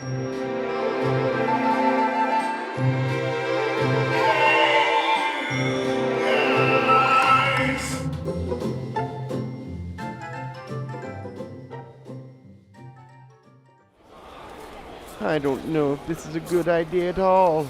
I don't know if this is a good idea at all.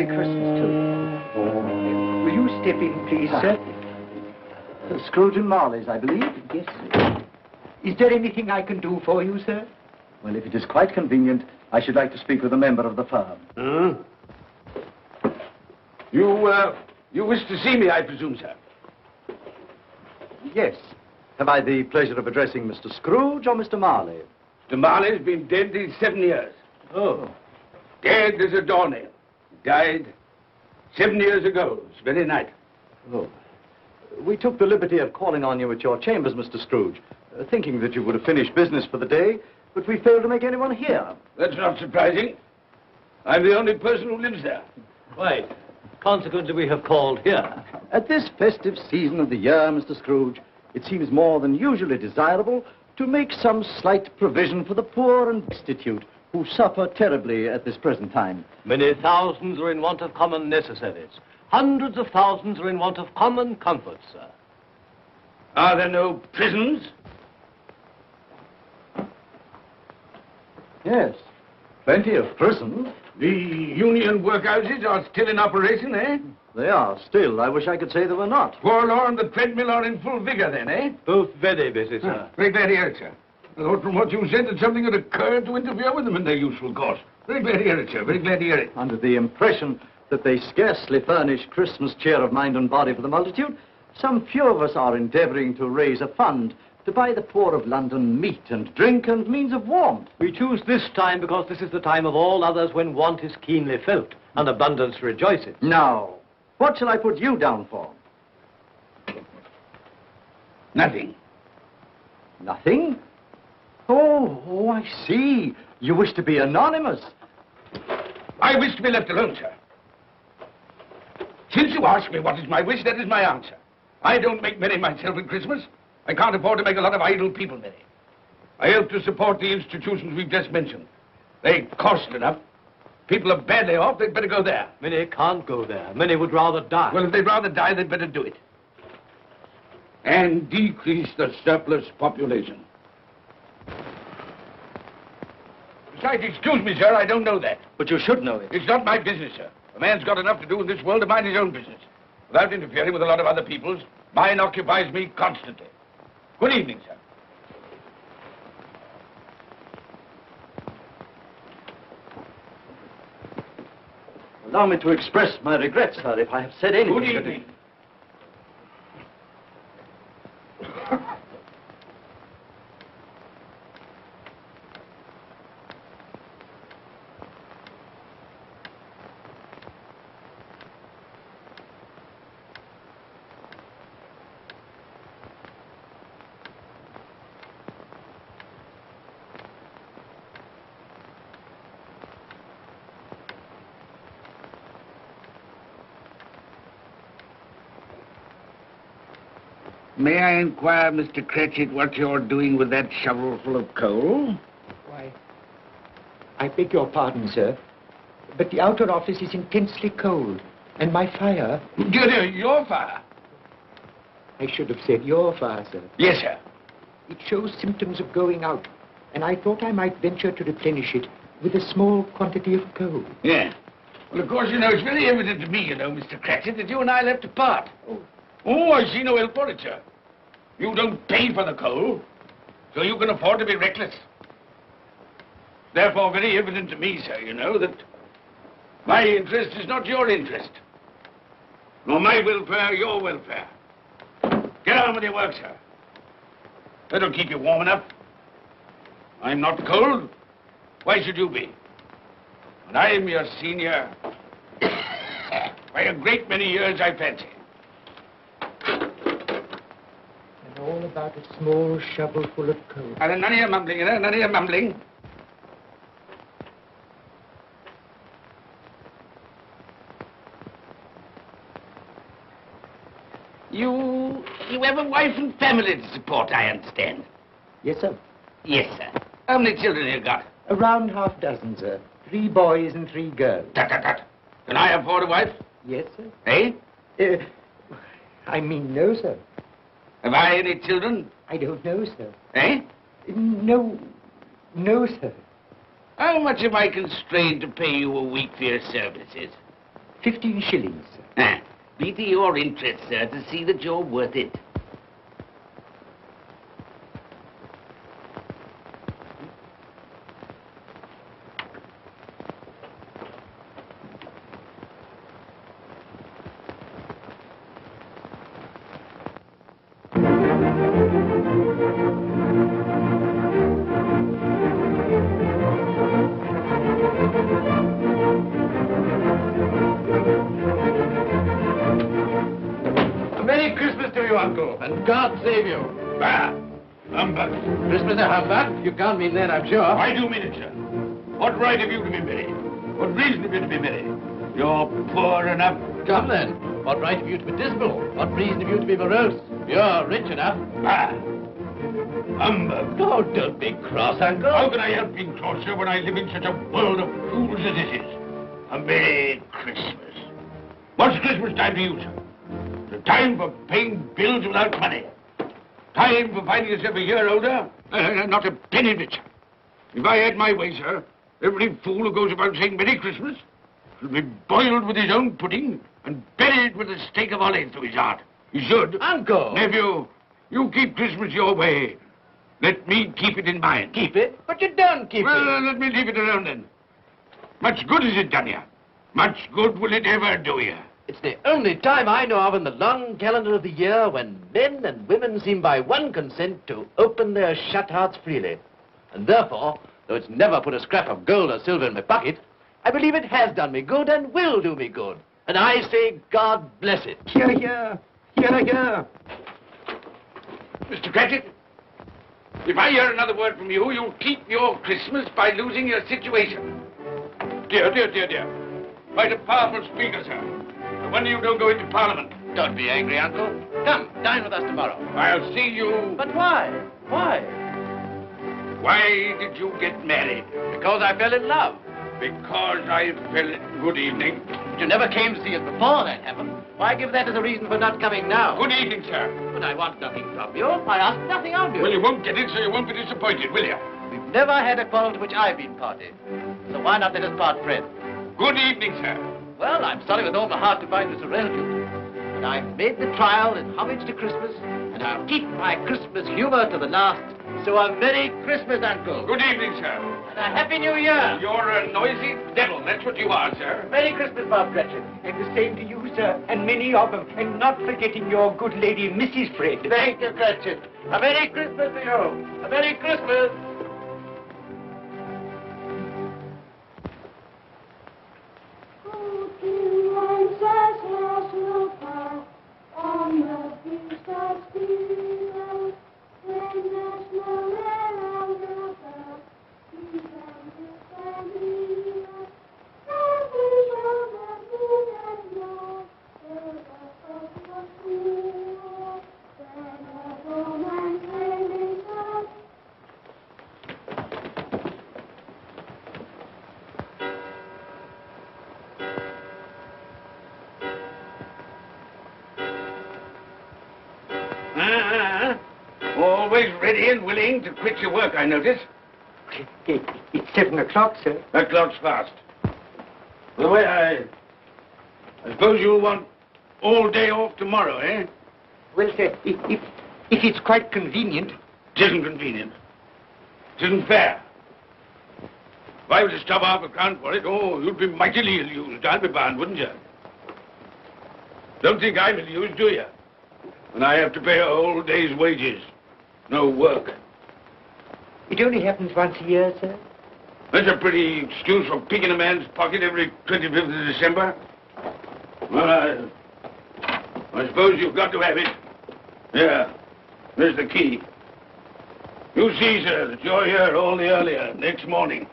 Merry Christmas to you. Will you step in, please, sir? Scrooge and Marley's, I believe. Yes, sir. Is there anything I can do for you, sir? Well, if it is quite convenient, I should like to speak with a member of the firm. You wish to see me, I presume, sir? Yes. Have I the pleasure of addressing Mr. Scrooge or Mr. Marley? Mr. Marley's been dead these 7 years. Oh. Dead as a doornail. Died 7 years ago, this very night. Oh. We took the liberty of calling on you at your chambers, Mr. Scrooge, thinking that you would have finished business for the day, but we failed to make anyone here. That's not surprising. I'm the only person who lives there. Right. Consequently, we have called here. At this festive season of the year, Mr. Scrooge, it seems more than usually desirable to make some slight provision for the poor and destitute who suffer terribly at this present time. Many thousands are in want of common necessaries. Hundreds of thousands are in want of common comforts, sir. Are there no prisons? Yes, plenty of prisons. The union workhouses are still in operation, eh? They are still. I wish I could say they were not. Poor Law and the treadmill are in full vigor then, eh? Both very busy, sir. Very glad to hear it, sir. I thought from what you said that something had occurred to interfere with them in their useful course. Very glad to hear it, sir. Very glad to hear it. Under the impression that they scarcely furnish Christmas cheer of mind and body for the multitude, some few of us are endeavoring to raise a fund to buy the poor of London meat and drink and means of warmth. We choose this time because this is the time of all others when want is keenly felt and abundance rejoices. Now, what shall I put you down for? Nothing. Nothing? Oh, I see. You wish to be anonymous. I wish to be left alone, sir. Since you ask me what is my wish, that is my answer. I don't make merry myself at Christmas. I can't afford to make a lot of idle people merry. I help to support the institutions we've just mentioned. They cost enough. People are badly off, they'd better go there. Many can't go there. Many would rather die. Well, if they'd rather die, they'd better do it. And decrease the surplus population. Besides, excuse me, sir, I don't know that. But you should know it. It's not my business, sir. A man's got enough to do in this world to mind his own business. Without interfering with a lot of other people's, mine occupies me constantly. Good evening, sir. Allow me to express my regrets, sir, if I have said anything. Good evening. May I inquire, Mr. Cratchit, what you're doing with that shovel full of coal? Why, I beg your pardon, sir, but the outer office is intensely cold, and my fire... Your fire? I should have said your fire, sir. Yes, sir. It shows symptoms of going out, and I thought I might venture to replenish it with a small quantity of coal. Yeah. Well, of course, it's very evident to me, Mr. Cratchit, that you and I left apart. Oh, I see no help for it, sir. You don't pay for the coal, so you can afford to be reckless. Therefore, very evident to me, sir, that my interest is not your interest. Nor my welfare, your welfare. Get on with your work, sir. That'll keep you warm enough. I'm not cold. Why should you be? And I'm your senior by a great many years, I fancy. All about a small shovel full of coal. None of your mumbling, none of your mumbling. You have a wife and family to support, I understand. Yes, sir. Yes, sir. How many children have you got? Around half dozen, sir. 3 boys and 3 girls. Tut. Can I afford a wife? Yes, sir. Eh? I mean, no, sir. Have I any children? I don't know, sir. Eh? No, sir. How much am I constrained to pay you a week for your services? 15 shillings. Be to your interest, sir, to see that you're worth it. Merry Christmas to you, Uncle, and God save you. Bah! Humbug. Christmas a humbug? You can't mean that, I'm sure. I do mean it, sir. What right have you to be merry? What reason have you to be merry? You're poor enough. Come then. What right have you to be dismal? What reason have you to be morose? You're rich enough. Bah! Humbug. Oh, don't be cross, Uncle. How can I help being cross, sir, when I live in such a world of fools as this is? A Merry Christmas. What's Christmas time to you, sir? It's a time for paying bills without money. Time for finding yourself a year older. Not a penny of it, sir. If I had my way, sir, every fool who goes about saying Merry Christmas should be boiled with his own pudding and buried with a stake of olives to his heart. He should. Uncle! Nephew, you keep Christmas your way. Let me keep it in mine. Keep it? But you don't keep Well, let me leave it alone then. Much good has it done you? Much good will it ever do you? It's the only time I know of in the long calendar of the year when men and women seem by one consent to open their shut hearts freely. And therefore, though it's never put a scrap of gold or silver in my pocket, I believe it has done me good and will do me good. And I say, God bless it. Hear, hear. Hear, hear. Mr. Cratchit, if I hear another word from you, you'll keep your Christmas by losing your situation. Dear, dear, dear, dear. Quite a powerful speaker, sir. No wonder you don't go into Parliament. Don't be angry, Uncle. Come, dine with us tomorrow. I'll see you... But why? Why? Why did you get married? Because I fell in love. Because I fell... Good evening. You never came to see us before, that happened. Why give that as a reason for not coming now? Good evening, sir. But I want nothing from you. I ask nothing of you. Well, you won't get it, so you won't be disappointed, will you? We've never had a quarrel to which I've been party. So why not let us part friends? Good evening, sir. Well, I'm sorry with all my heart to find this a relative. But I've made the trial in homage to Christmas, and I'll keep my Christmas humor to the last. So a Merry Christmas, Uncle. Good evening, sir. And a Happy New Year. You're a noisy devil, that's what you are, sir. Merry Christmas, Bob Cratchit. And the same to you, sir, and many of them. And not forgetting your good lady, Mrs. Fred. Thank you, Cratchit. A Merry Christmas to you. A Merry Christmas. Always ready and willing to quit your work, I notice. It's 7 o'clock, sir. That clock's fast. By the way, I suppose you'll want all day off tomorrow, eh? Well, sir, if it's quite convenient. It isn't convenient. It isn't fair. If I were to stop half a crown for it, oh, you'd be mightily ill-used, I'll be bound, wouldn't you? Don't think I'm ill-used, do you? And I have to pay a whole day's wages. No work. It only happens once a year, sir. That's a pretty excuse for picking a man's pocket every 25th of December. Well, I suppose you've got to have it. Yeah, there's the key. You see, sir, that you're here all the earlier next morning.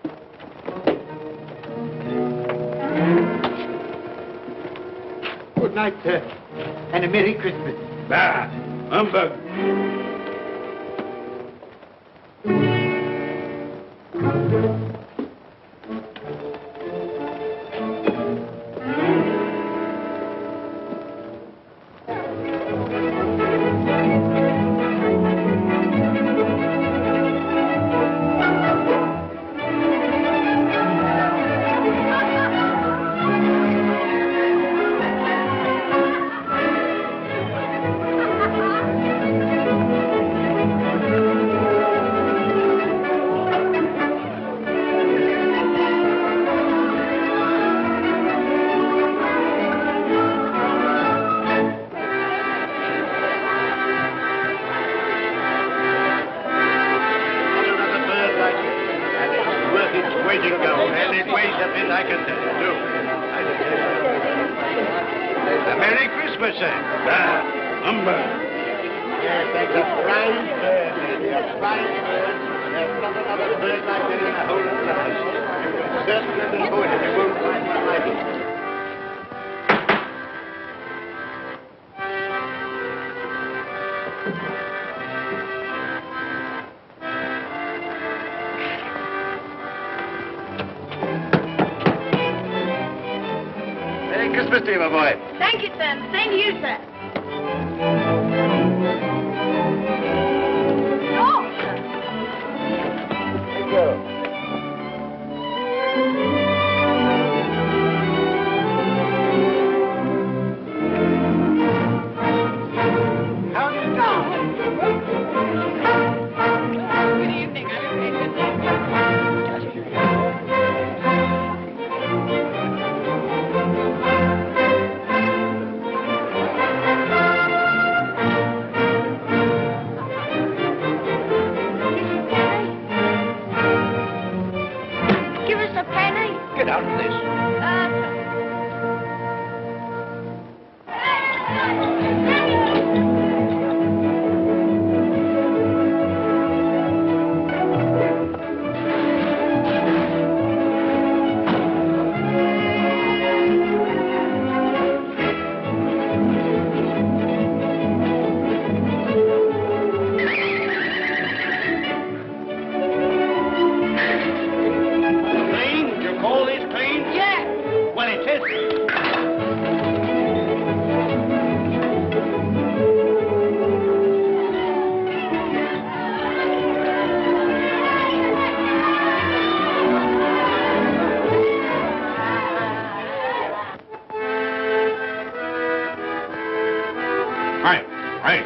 Good night, sir. And a Merry Christmas. Bah, humbug. to go, and it weighs a bit, I can tell you, too. A Merry Christmas, sir. Humbug. Yes, that's a fine bird, Andy, a fine bird. There's not another bird like that in the whole of the house. You will certainly have been pointed. You won't find one like it. Merry Christmas to you, my boy. Thank you, sir. Same to you, sir. Oh, sir. Thank you. How do you do? Good evening. Give us a penny. Get out of this. Clean? You call this clean? Yeah. Well, it is. Right.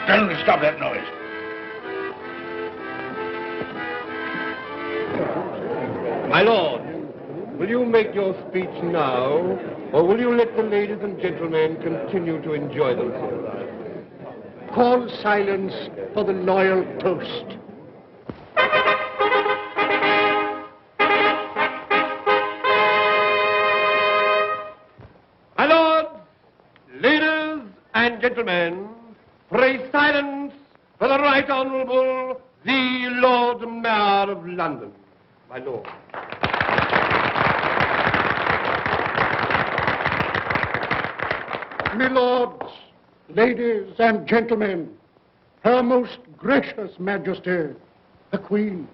Tell them to stop that noise. My lord, will you make your speech now, or will you let the ladies and gentlemen continue to enjoy themselves? Call silence for the loyal toast. My lords, ladies and gentlemen, pray silence for the Right Honourable the Lord Mayor of London. My lord. My lords, ladies and gentlemen, Her Most Gracious Majesty, the Queen.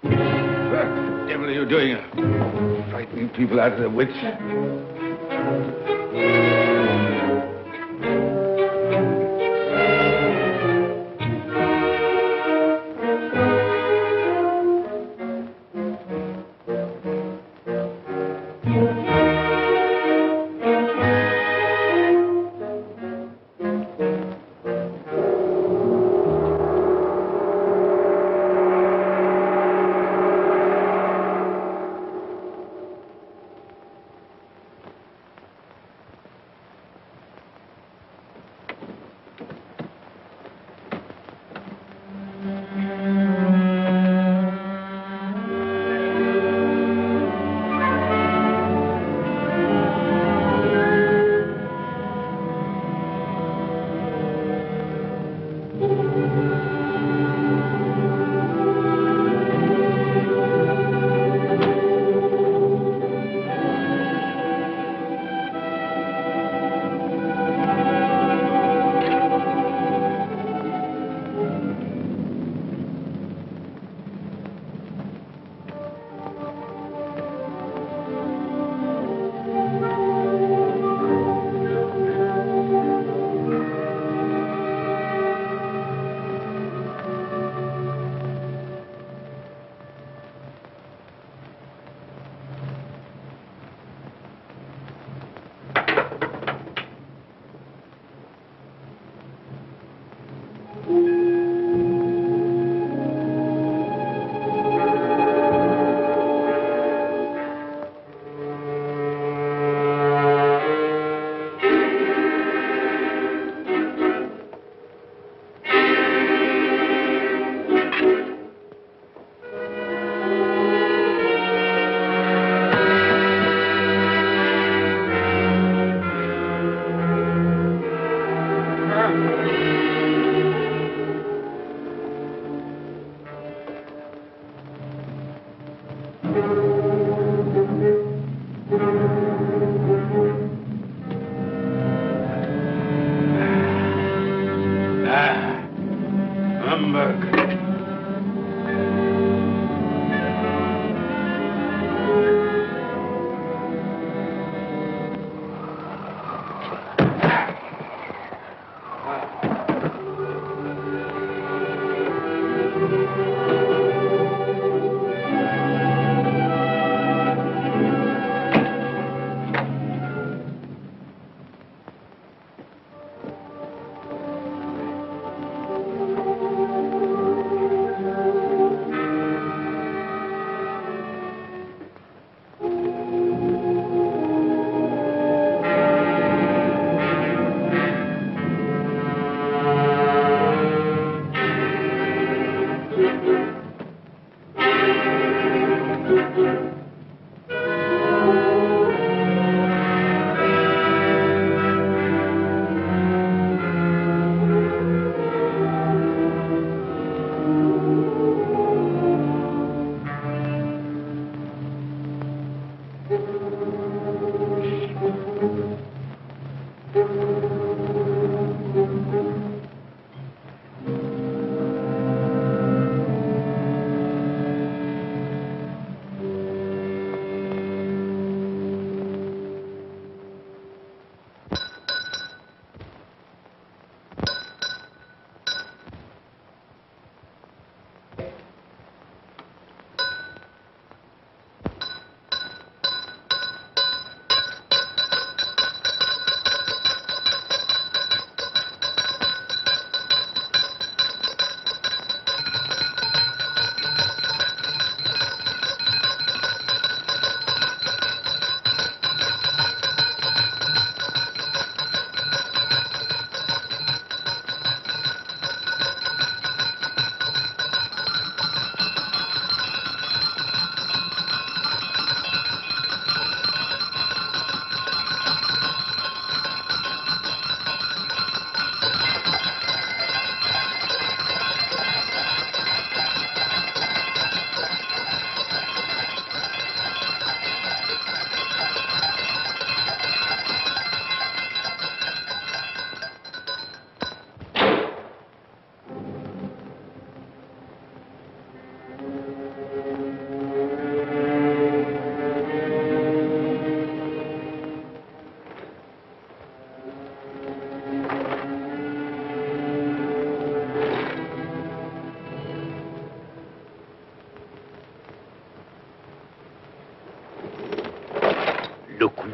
What the devil are you doing? Frightening people out of their wits.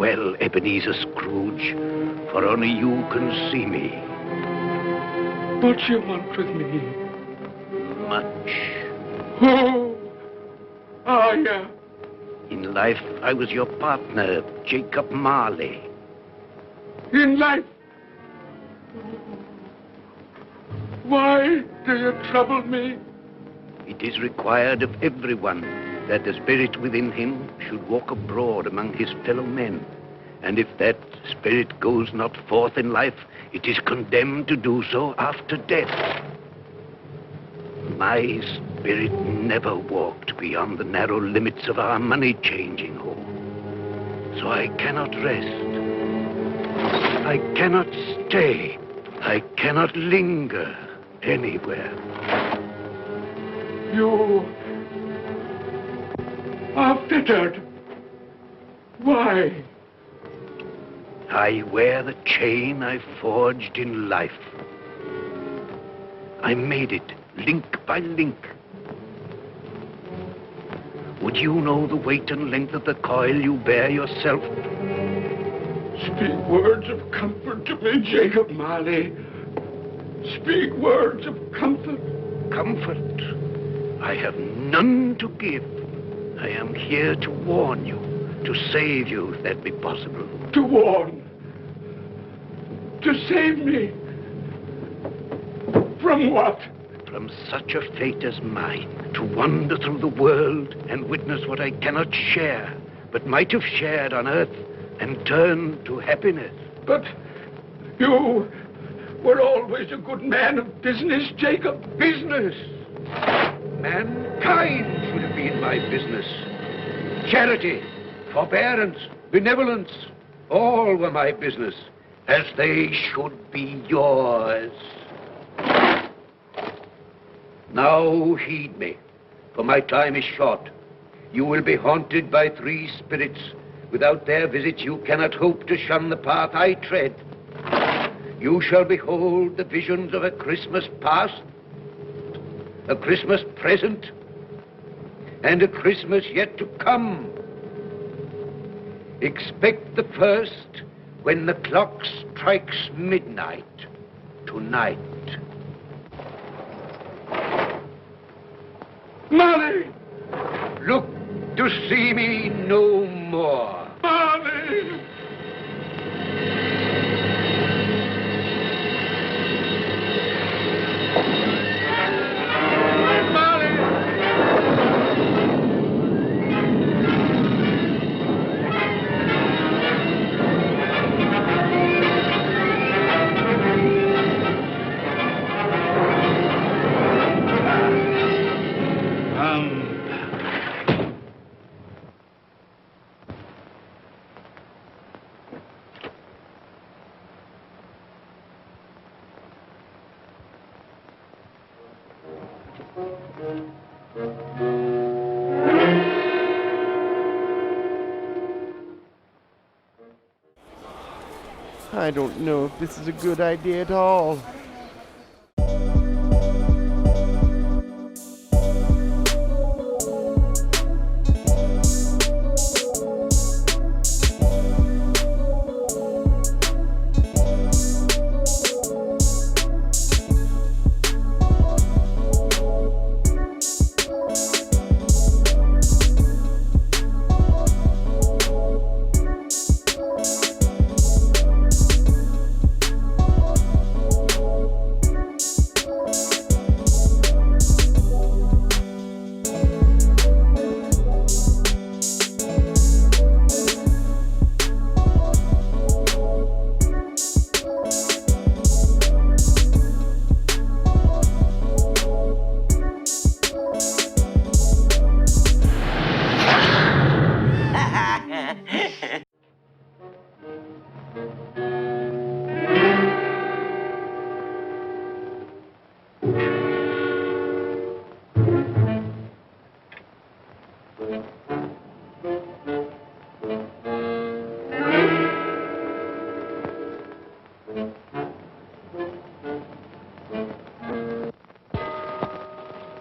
well, Ebenezer Scrooge, for only you can see me. What do you want with me? Much. Oh, yeah. In life, I was your partner, Jacob Marley. In life. Why do you trouble me? It is required of everyone that the spirit within him should walk abroad among his fellow men. And if that spirit goes not forth in life, it is condemned to do so after death. My spirit never walked beyond the narrow limits of our money-changing hall. So I cannot rest. I cannot stay. I cannot linger anywhere. You are fettered. Why? I wear the chain I forged in life. I made it link by link. Would you know the weight and length of the coil you bear yourself? Speak words of comfort to me, Jacob Marley. Speak words of comfort. Comfort? I have none to give. I am here to warn you, to save you, if that be possible. To warn. To save me. From what? From such a fate as mine, to wander through the world and witness what I cannot share, but might have shared on earth and turn to happiness. But you were always a good man of business, Jacob. Business? Mankind should have been my business. Charity, forbearance, benevolence, all were my business, as they should be yours. Now heed me, for my time is short. You will be haunted by 3 spirits. Without their visits, you cannot hope to shun the path I tread. You shall behold the visions of a Christmas past, a Christmas present, and a Christmas yet to come. Expect the first when the clock strikes midnight tonight. Marley! Look to see me no more. Marley! I don't know if this is a good idea at all.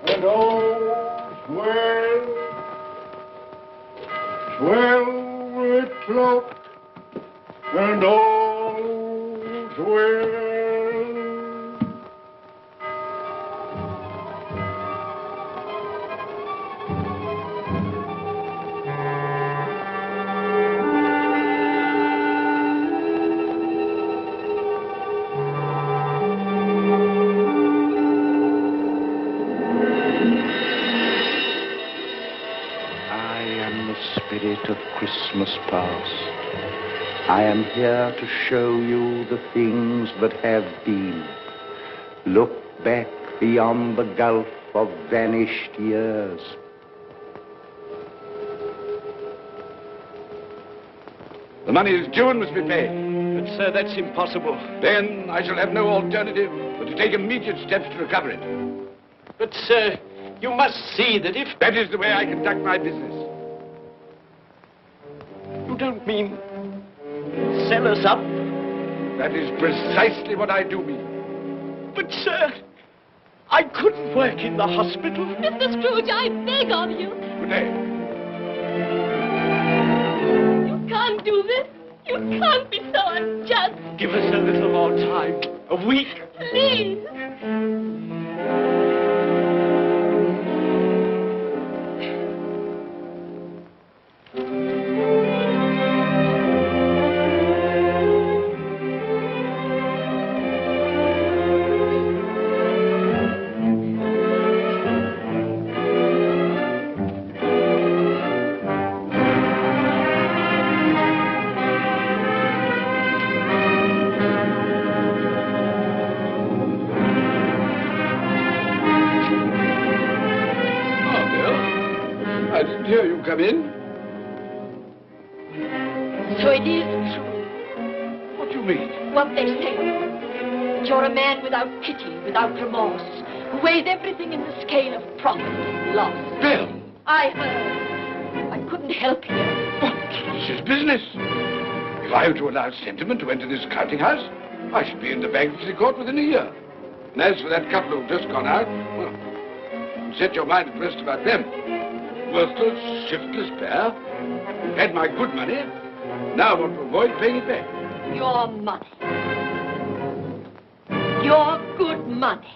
And oh, swell with cloak and all's well. Spirit of Christmas past, I am here to show you the things that have been. Look back beyond the gulf of vanished years. The money is due and must be paid. But, sir, that's impossible. Then I shall have no alternative but to take immediate steps to recover it. But, sir, you must see that if... That is the way I conduct my business. You don't mean sell us up? That is precisely what I do mean. But, sir, I couldn't work in the hospital. Mr. Scrooge, I beg of you. Good day. You can't do this. You can't be so unjust. Give us a little more time. A week. Please. I didn't hear you come in. So it is true, What do you mean? what they say. That you're a man without pity, without remorse, who weighs everything in the scale of profit and loss. Bill! I heard. I couldn't help you. But this is business. If I were to allow sentiment to enter this counting house, I should be in the bankruptcy court within a year. And as for that couple who've just gone out, well, set your mind at rest about them. Worthless, shiftless pair. Who've had my good money, now want to avoid paying it back. Your money. Your good money.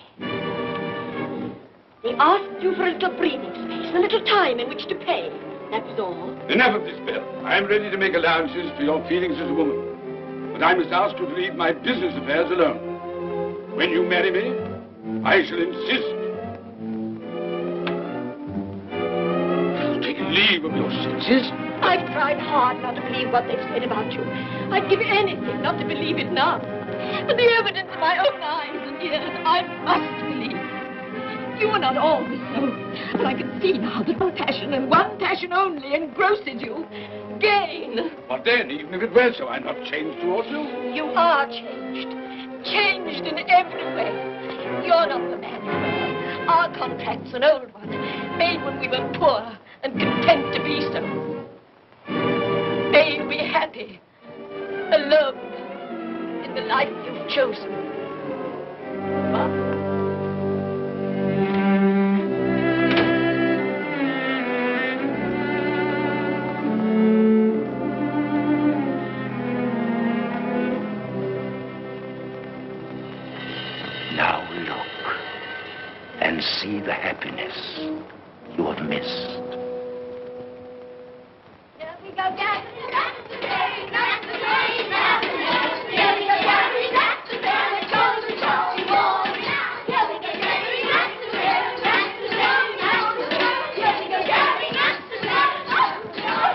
They asked you for a little breathing space, a little time in which to pay. That was all. Enough of this, Bill. I am ready to make allowances for your feelings as a woman. But I must ask you to leave my business affairs alone. When you marry me, I shall insist. Take leave of your senses. I've tried hard not to believe what they've said about you. I'd give anything not to believe it now. But the evidence in my own eyes and ears, I must believe. You were not always so. But I can see now that one passion and one passion only engrosses you. Gain. What then? Even if it were so, I'm not changed towards you. You are changed. Changed in every way. You're not the man you were. Our contract's an old one, made when we were poor and content to be so. May you be happy, alone, in the life you've chosen. But Now look and see the happiness you have missed. here we go, Jack. That's the day, that's the day, that's the day. Here we go, Jerry, that's the day. It goes and goes and goes. Here we go, Jerry, that's the day, that's the day, that's the day. Here we go, Jerry, that's the day.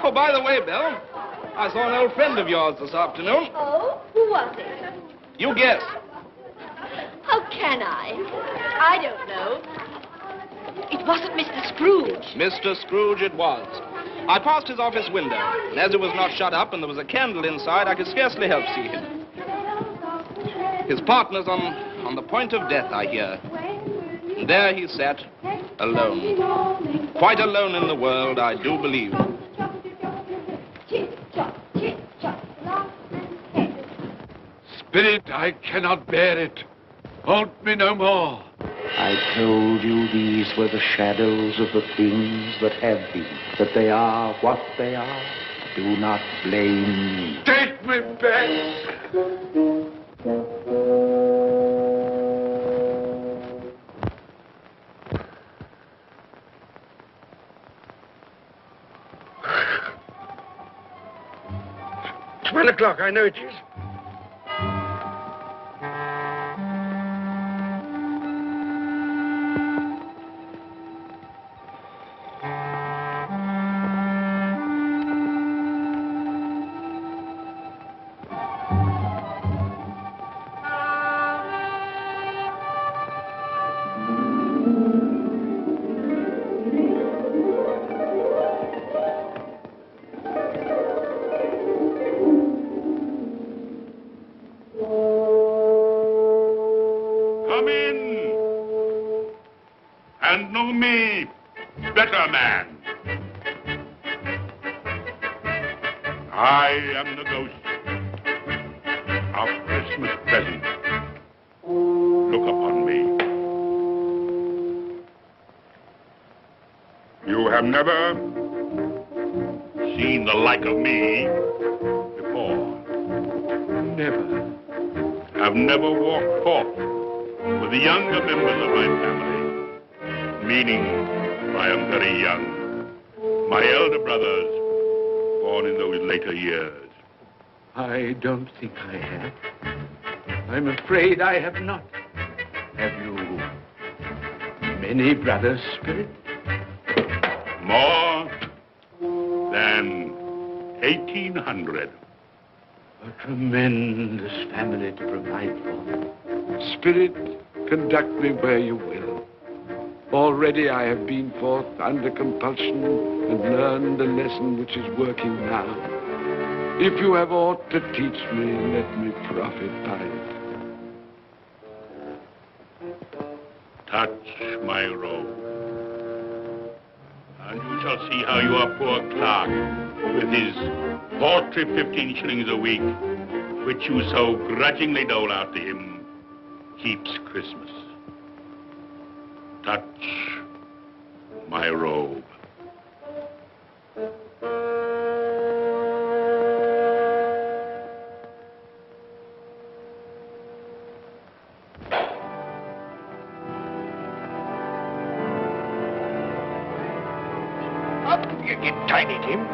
Oh, by the way, Bill, I saw an old friend of yours this afternoon. Oh, who was it? You guess. How can I? I don't know. It wasn't Mr. Scrooge. Mr. Scrooge it was. I passed his office window, and as it was not shut up and there was a candle inside, I could scarcely help see him. His partner's on the point of death, I hear. And there he sat, alone. Quite alone in the world, I do believe. Spirit, I cannot bear it. Haunt me no more. I told you these were the shadows of the things that have been, that they are what they are. Do not blame me. Take me back. It's 1 o'clock, I know it is. Come in and know me better, man. I am the ghost of Christmas present. Look upon me. You have never seen the like of me before. Never. I've never walked forth with the younger members of my family, meaning I am very young. My elder brothers, born in those later years. I don't think I have. I'm afraid I have not. Have you many brothers, Spirit? More than 1,800. A tremendous family to provide for. Spirit, conduct me where you will. Already I have been forth under compulsion and learned the lesson which is working now. If you have aught to teach me, let me profit by it. Touch my robe, and you shall see how your poor clerk, with his paltry 15 shillings a week, which you so grudgingly dole out to him, keeps Christmas. Touch my robe. Up, you get tiny, Tim.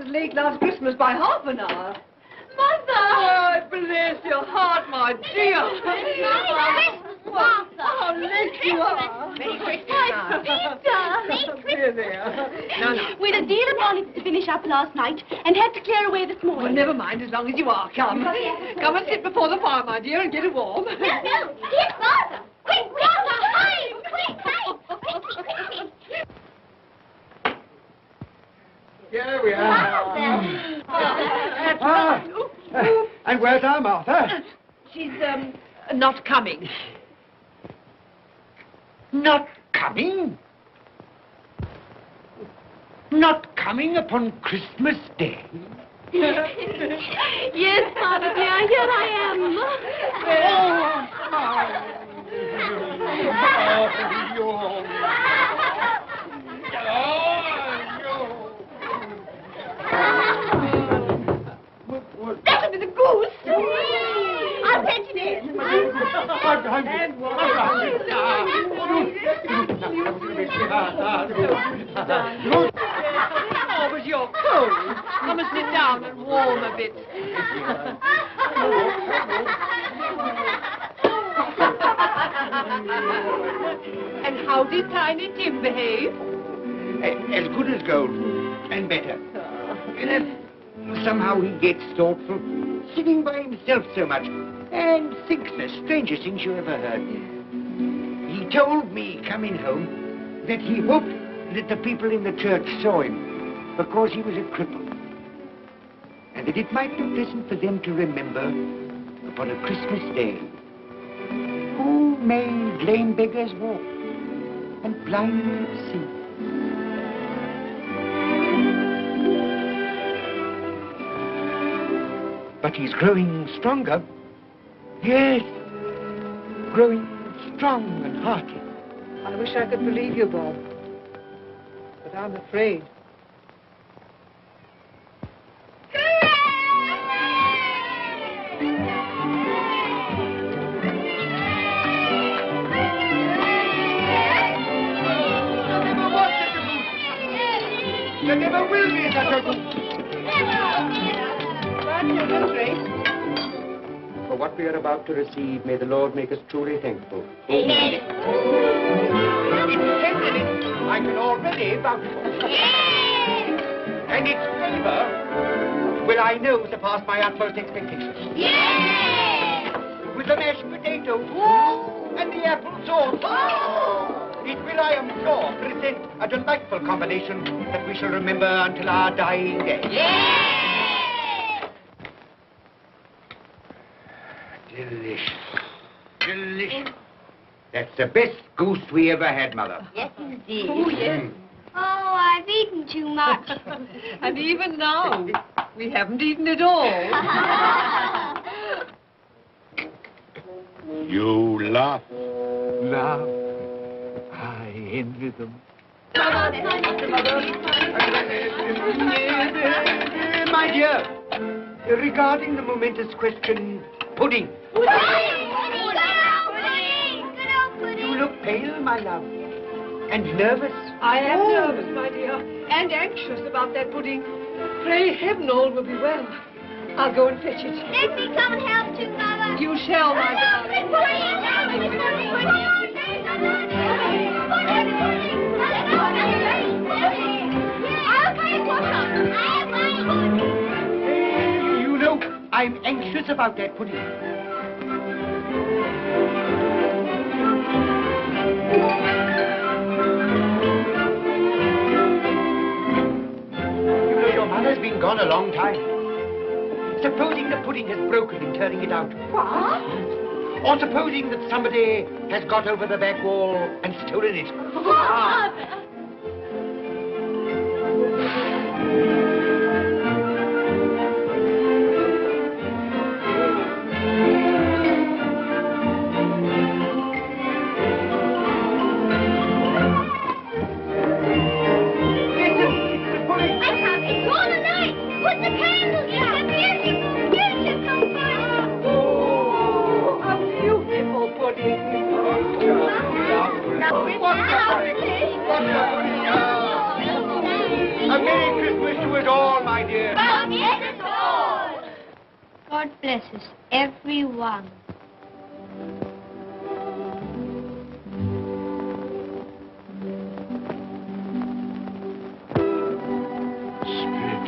Late last Christmas by half an hour. Mother! Oh, bless your heart, my dear. Merry Christmas, Martha. How late you are. Merry Christmas, Peter. Dear, dear. No. We had a deal of bonnets to finish up last night and had to clear away this morning. Well, never mind, as long as you are. Come. Come and sit before the fire, my dear, and get it warm. No, here's Martha. Quick, Martha, hide! Quick, hide! Here we are. And where's our Martha? She's, not coming. Not coming? Not coming upon Christmas Day? Yes, Father dear, here I am. That'll be the goose. I'll fetch him in. Oh, but you're cold. Come and sit down and warm a bit. And how did Tiny Tim behave? As good as gold, and better. And somehow he gets thoughtful, sitting by himself so much, and thinks the strangest things you ever heard. He told me, coming home, that he hoped that the people in the church saw him, because he was a cripple. And that it might be pleasant for them to remember, upon a Christmas day, who made lame beggars walk and blind men see. But he's growing stronger. Yes, growing strong and hearty. I wish I could believe you, Bob. But I'm afraid. There never will be such a good. For what we are about to receive, may the Lord make us truly thankful. Amen. Its tenderness I can already vouch for. And its flavor will I know surpass my utmost expectations. With the mashed potato and the apple sauce. It will, I am sure, present a delightful combination that we shall remember until our dying day. Delicious. Delicious. That's the best goose we ever had, Mother. Yes, indeed. Oh, yes. Oh, I've eaten too much. And even now, we haven't eaten it all. You laugh. Laugh. I envy them. My dear, regarding the momentous question, pudding. You look pale, my love, and nervous. I am nervous, my dear, and anxious about that pudding. Pray heaven all will be well. I'll go and fetch it. Let me come and help too, Mother. You shall, my darling. You know, I'm anxious about that pudding. You know, your mother's been gone a long time. Supposing the pudding has broken in turning it out. What? Or supposing that somebody has got over the back wall and stolen it. A Merry Christmas to us all, my dear. God bless us, everyone. Spirit,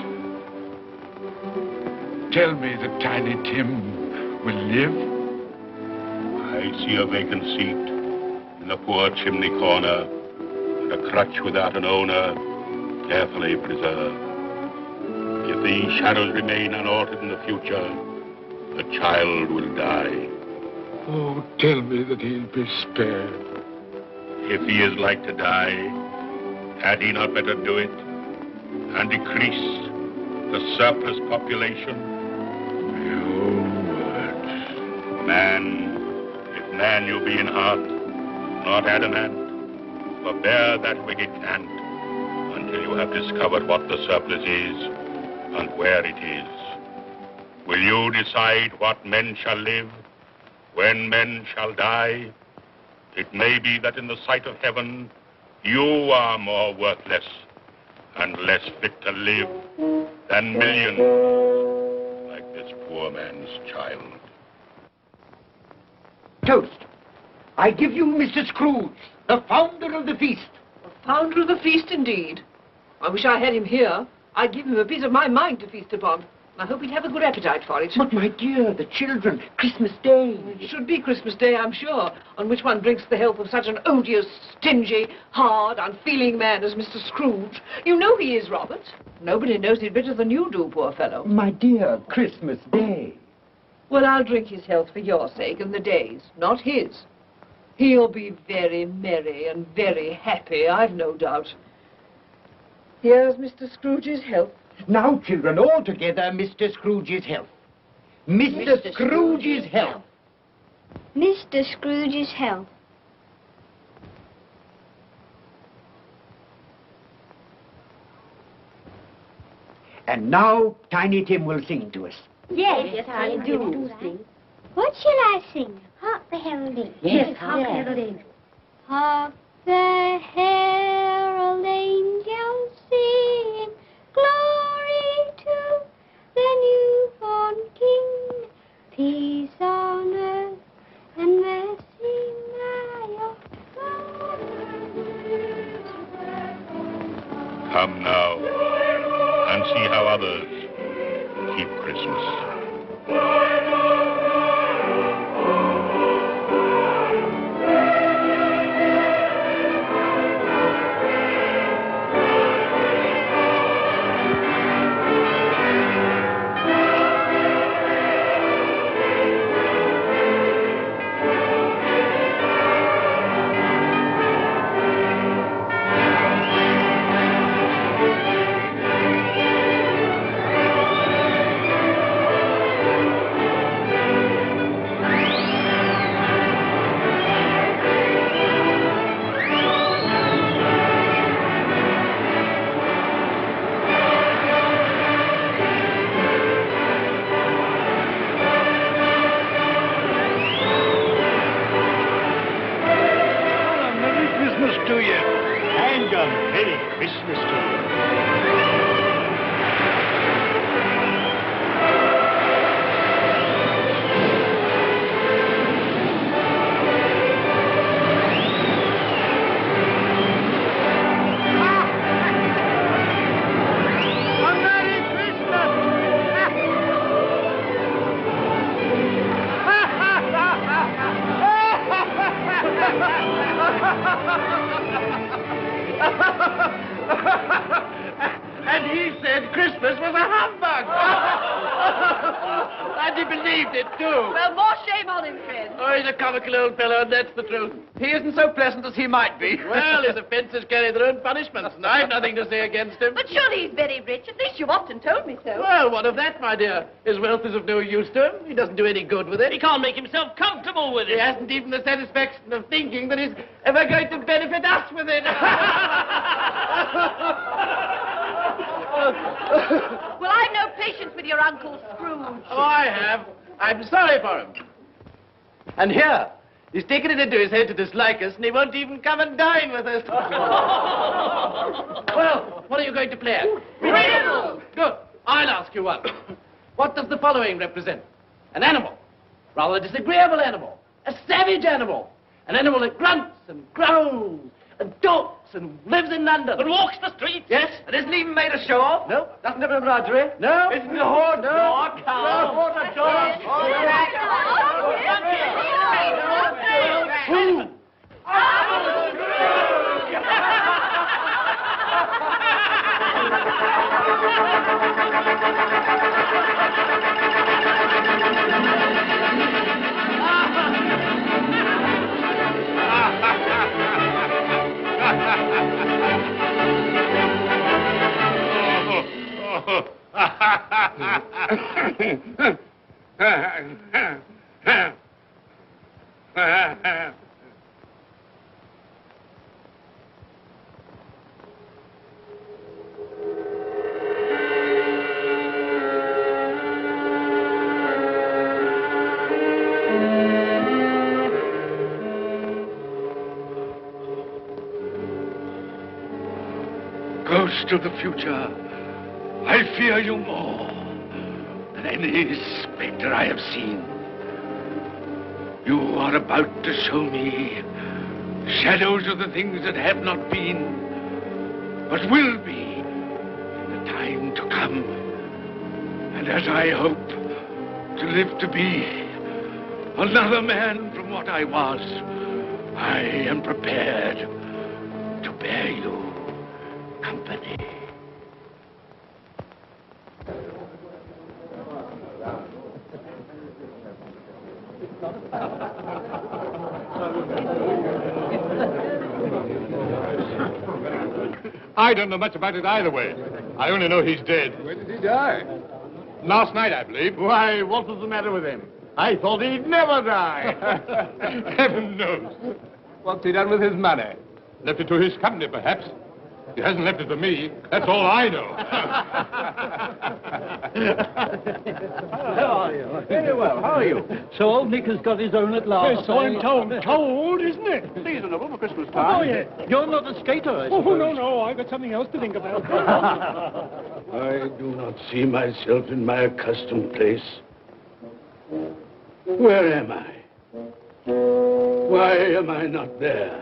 tell me that Tiny Tim will live. I see a vacant seat in a poor chimney corner, and a crutch without an owner, carefully preserved. If these shadows remain unaltered in the future, the child will die. Oh, tell me that he'll be spared. If he is like to die, had he not better do it and decrease the surplus population? Your words. Man, if man you be in heart, not adamant, forbear that wicked cant until you have discovered what the surplus is and where it is. Will you decide what men shall live, when men shall die? It may be that in the sight of heaven, you are more worthless and less fit to live than millions like this poor man's child. Toast. I give you Mr. Scrooge, the founder of the feast. The founder of the feast, indeed. I wish I had him here. I'd give him a piece of my mind to feast upon. I hope he'd have a good appetite for it. But, my dear, the children, Christmas Day. It should be Christmas Day, I'm sure, on which one drinks the health of such an odious, stingy, hard, unfeeling man as Mr. Scrooge. You know he is, Robert. Nobody knows it better than you do, poor fellow. My dear, Christmas Day. Well, I'll drink his health for your sake and the day's, not his. He'll be very merry and very happy, I've no doubt. Here's Mr. Scrooge's health. Now, children, all together, Mr. Scrooge's health. Mr. Scrooge's health. Mr. Scrooge's health. And now, Tiny Tim will sing to us. Yes, I do sing. What shall I sing? Hark the heralding. Yes, hark the heralding. Hark the herald angels sing, glory to the newborn King, peace on earth and mercy nigh of God. Come now and see how others keep Christmas. And he said Christmas was a humbug. And he believed it, too. Well, more shame on him, friend. Oh, he's a comical old fellow, and that's the truth. He isn't so pleasant as he might be. Well, his offences carry their own punishments, and I've nothing to say against him. But surely he's very rich. At least you've often told me so. Well, what of that, my dear? His wealth is of no use to him. He doesn't do any good with it. He can't make himself comfortable with it. He hasn't even the satisfaction of thinking that he's ever going to benefit us with it. Well, I've no patience with your Uncle Scrooge. Oh, I have. I'm sorry for him. And here, he's taken it into his head to dislike us, and he won't even come and dine with us. Well, what are you going to play at? Riddles! Good. I'll ask you one. What does the following represent? An animal. Rather a disagreeable animal. A savage animal. An animal that grunts and growls and talks and lives in London. And walks the streets. Yes. And isn't even made a show of? No. Doesn't have embroidery. No. Isn't a horse? No. Nor a cow. Nor a dog. Who? Ghost of the future, I fear you more than any specter I have seen. You are about to show me shadows of the things that have not been, but will be in the time to come. And as I hope to live to be another man from what I was, I am prepared to bear you company. I don't know much about it either way. I only know he's dead. When did he die? Last night, I believe. Why, what was the matter with him? I thought he'd never die. Heaven knows. What's he done with his money? Left it to his company, perhaps. He hasn't left it to me. That's all I know. How are you? Very well. How are you? So old Nick has got his own at last. Yes, so I'm told. Cold, isn't it? Seasonable for Christmas time. Oh, yeah. You're not a skater, I suppose. Oh, no. I've got something else to think about. I do not see myself in my accustomed place. Where am I? Why am I not there?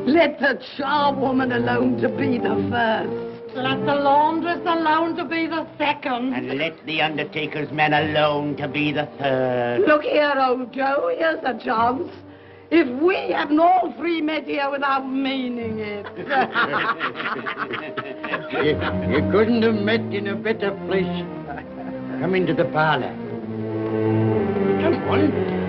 Let the charwoman alone to be the first. Let the laundress alone to be the second. And let the undertaker's man alone to be the third. Look here, old Joe, here's a chance. If we hadn't all three met here without meaning it. You couldn't have met in a better place. Come into the parlor. Come on.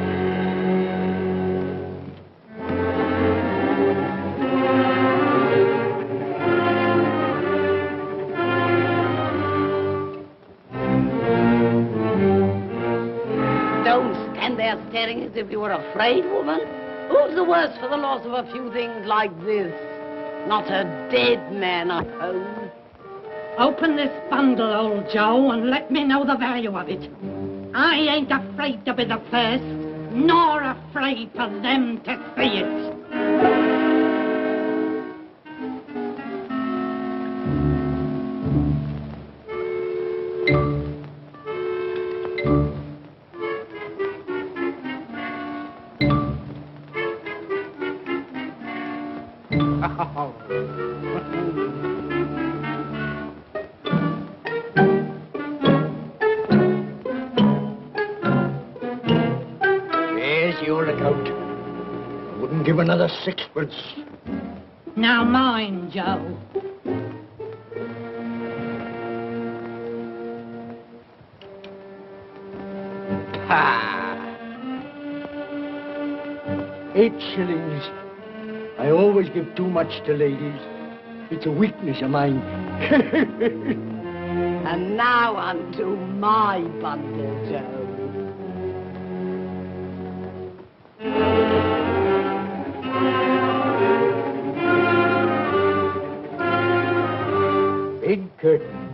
Staring as if you were afraid, woman? Who's the worse for the loss of a few things like this? Not a dead man, I hope. Open this bundle, old Joe, and let me know the value of it. I ain't afraid to be the first, nor afraid for them to see it. There's your account. I wouldn't give another sixpence. Now mind, Joe. Ha! 8 shillings. I always give too much to ladies. It's a weakness of mine. And now unto my bundle, Joe. Bed curtains.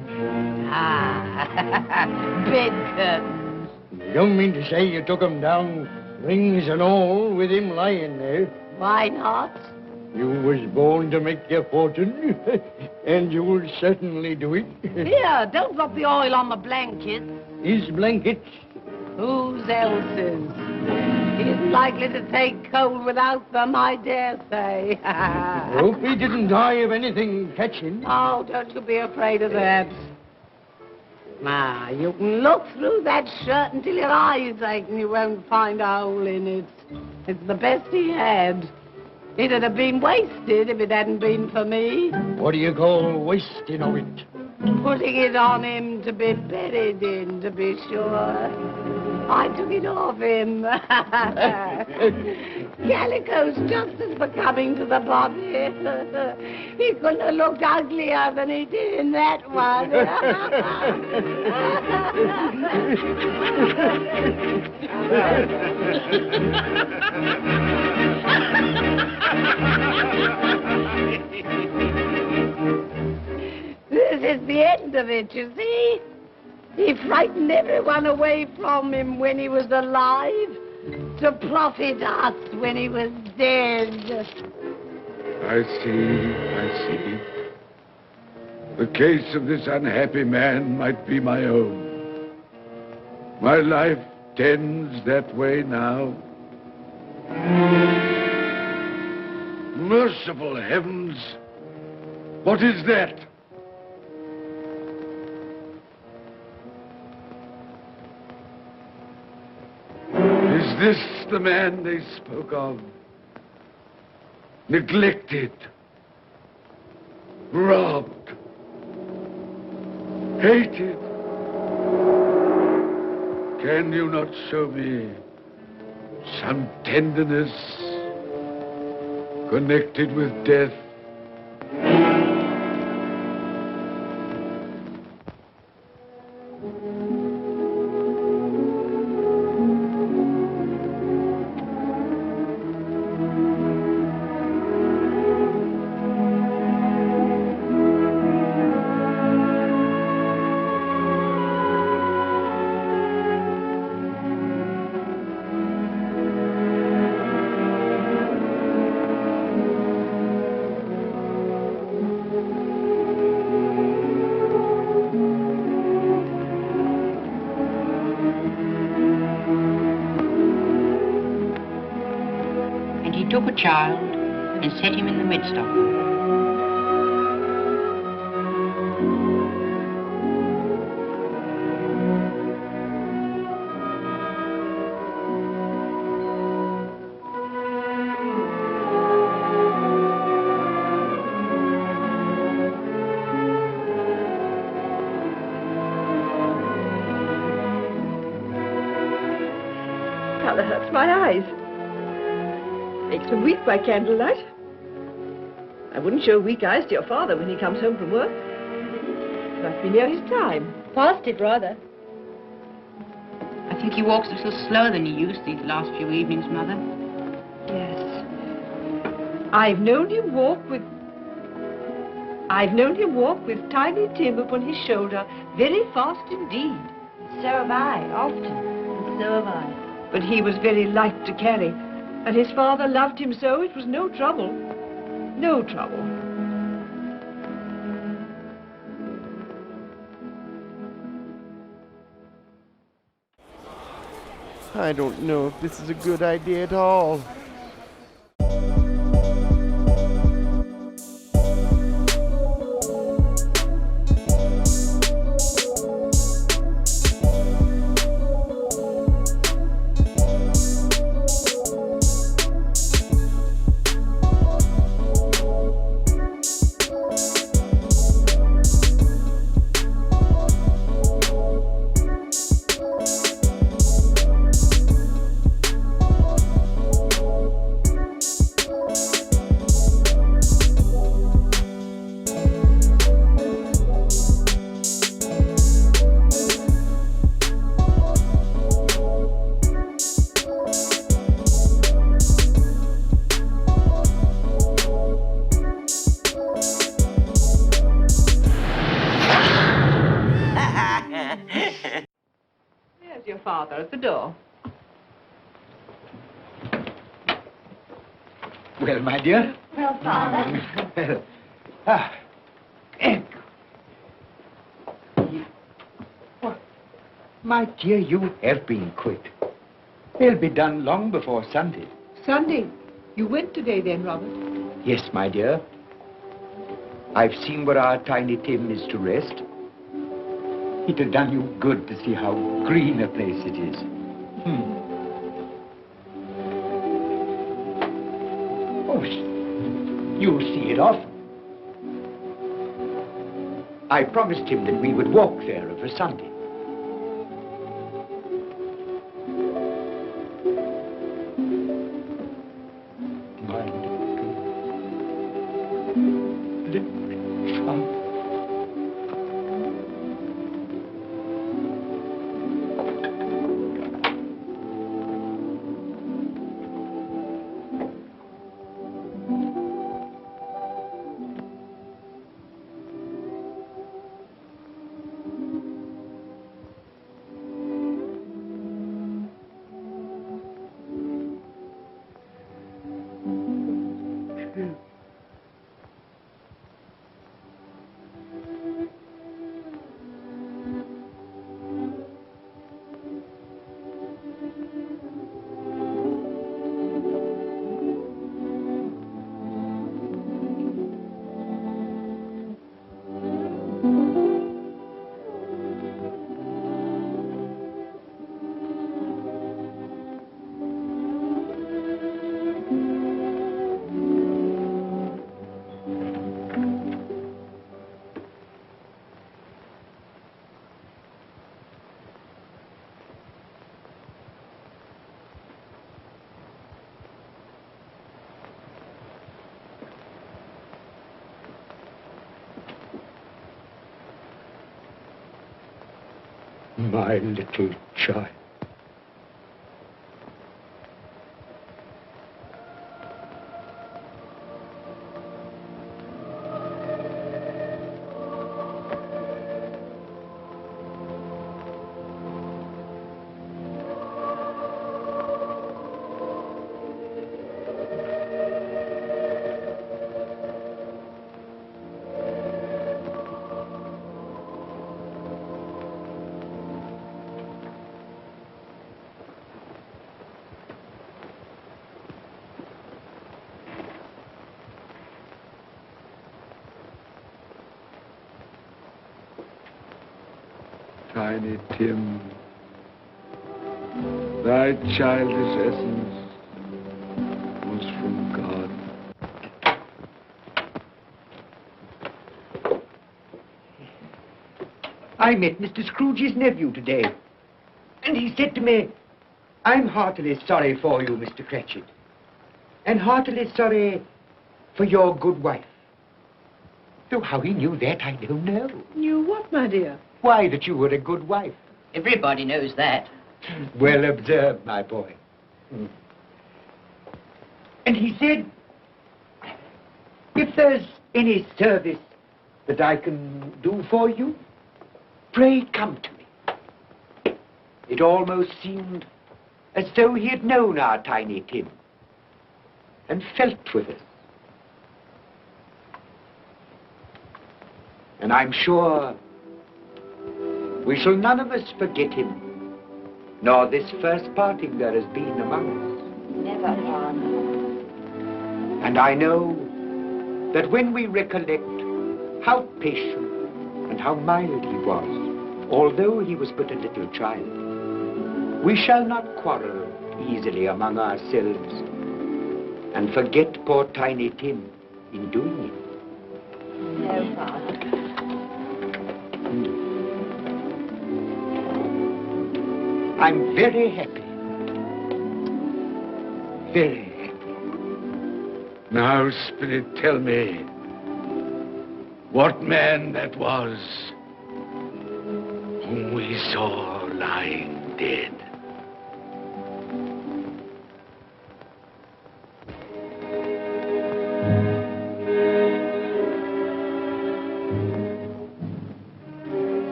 Bed curtains. You don't mean to say you took 'em down, rings and all, with him lying there? Why not? You was born to make your fortune, and you'll certainly do it. Here, don't drop the oil on the blanket. His blankets? Whose else's? He isn't likely to take cold without them, I dare say. Hope he didn't die of anything catching. Oh, don't you be afraid of that. Now, you can look through that shirt until your eyes ache and you won't find a hole in it. It's the best he had. It'd have been wasted if it hadn't been for me. What do you call wasting of it? Putting it on him to be buried in, to be sure. I took it off him. Calico's just as becoming to the body. He couldn't have looked uglier than he did in that one. This is the end of it, you see. He frightened everyone away from him when he was alive to profit us when he was dead. I see. The case of this unhappy man might be my own. My life tends that way now. Merciful heavens! What is that? Is this the man they spoke of? Neglected, robbed, hated. Can you not show me some tenderness connected with death? Took a child and set him in the midst of them. Colour hurts my eyes. Makes me weep by candlelight. I wouldn't show weak eyes to your father when he comes home from work. It must be near his time. Past it, rather. I think he walks a little slower than he used these last few evenings, Mother. Yes. I've known him walk with Tiny Tim upon his shoulder very fast indeed. So have I, often. And so have I. But he was very light to carry. And his father loved him so it was no trouble. No trouble. I don't know if this is a good idea at all. your father at the door. Well, my dear. Well, Father. Well, my dear, you have been quick. They'll be done long before Sunday. Sunday? You went today then, Robert? Yes, my dear. I've seen where our tiny Tim is to rest. It'll have done you good to see how green a place it is. Oh, you'll see it often. I promised him that we would walk there of a Sunday. My little child. Tiny Tim, thy childish essence was from God. I met Mr. Scrooge's nephew today, and he said to me, I'm heartily sorry for you, Mr. Cratchit, and heartily sorry for your good wife. Though how he knew that, I don't know. Knew what, my dear? Why, that you were a good wife. Everybody knows that. Well observed, my boy. And he said, if there's any service that I can do for you, pray come to me. It almost seemed as though he had known our tiny Tim and felt with us. And I'm sure we shall none of us forget him, nor this first parting there has been among us. Never, Father. And I know that when we recollect how patient and how mild he was, although he was but a little child, we shall not quarrel easily among ourselves and forget poor tiny Tim in doing it. No, Father. I'm very happy. Very happy. Now, Spirit, tell me what man that was whom we saw lying dead.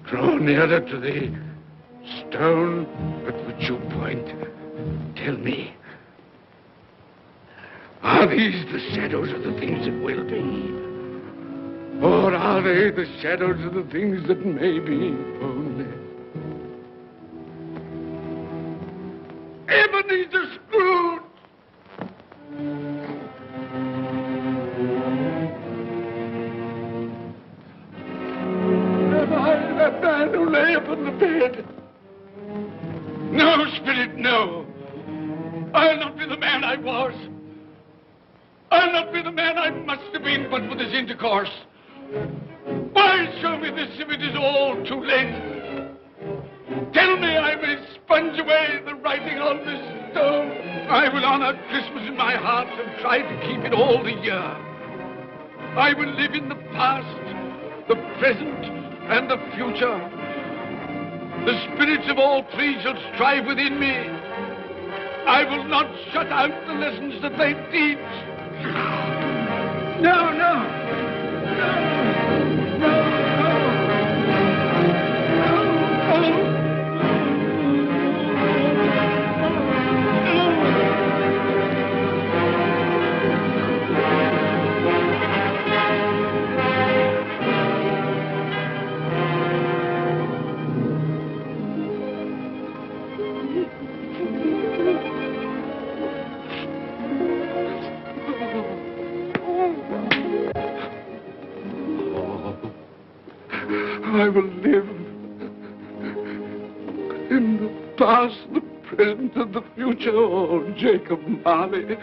Draw nearer to the stone at which you point. Tell me, are these the shadows of the things that will be? Or are they the shadows of the things that may be only? Ebenezer Scrooge! Am I that man who lay upon the bed? No, Spirit, no. I'll not be the man I was. I'll not be the man I must have been but for this intercourse. Why show me this if it is all too late? Tell me I may sponge away the writing on this stone. I will honor Christmas in my heart and try to keep it all the year. I will live in the past, the present, and the future. The spirits of all three shall strive within me. I will not shut out the lessons that they teach. No, no. I will live in the past, the present, and the future. Oh, Jacob Marley,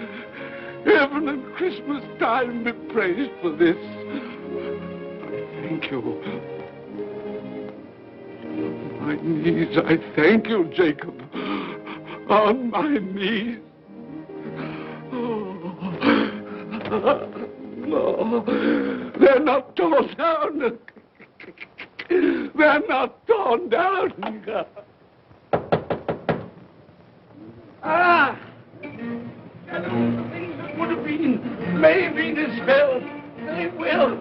heaven and Christmas time be praised for this. I thank you. On my knees, I thank you, Jacob. On my knees. Oh, no, they're not torn down. They're not torn down. Ah! Shadows of things that would have been may be dispelled. They will.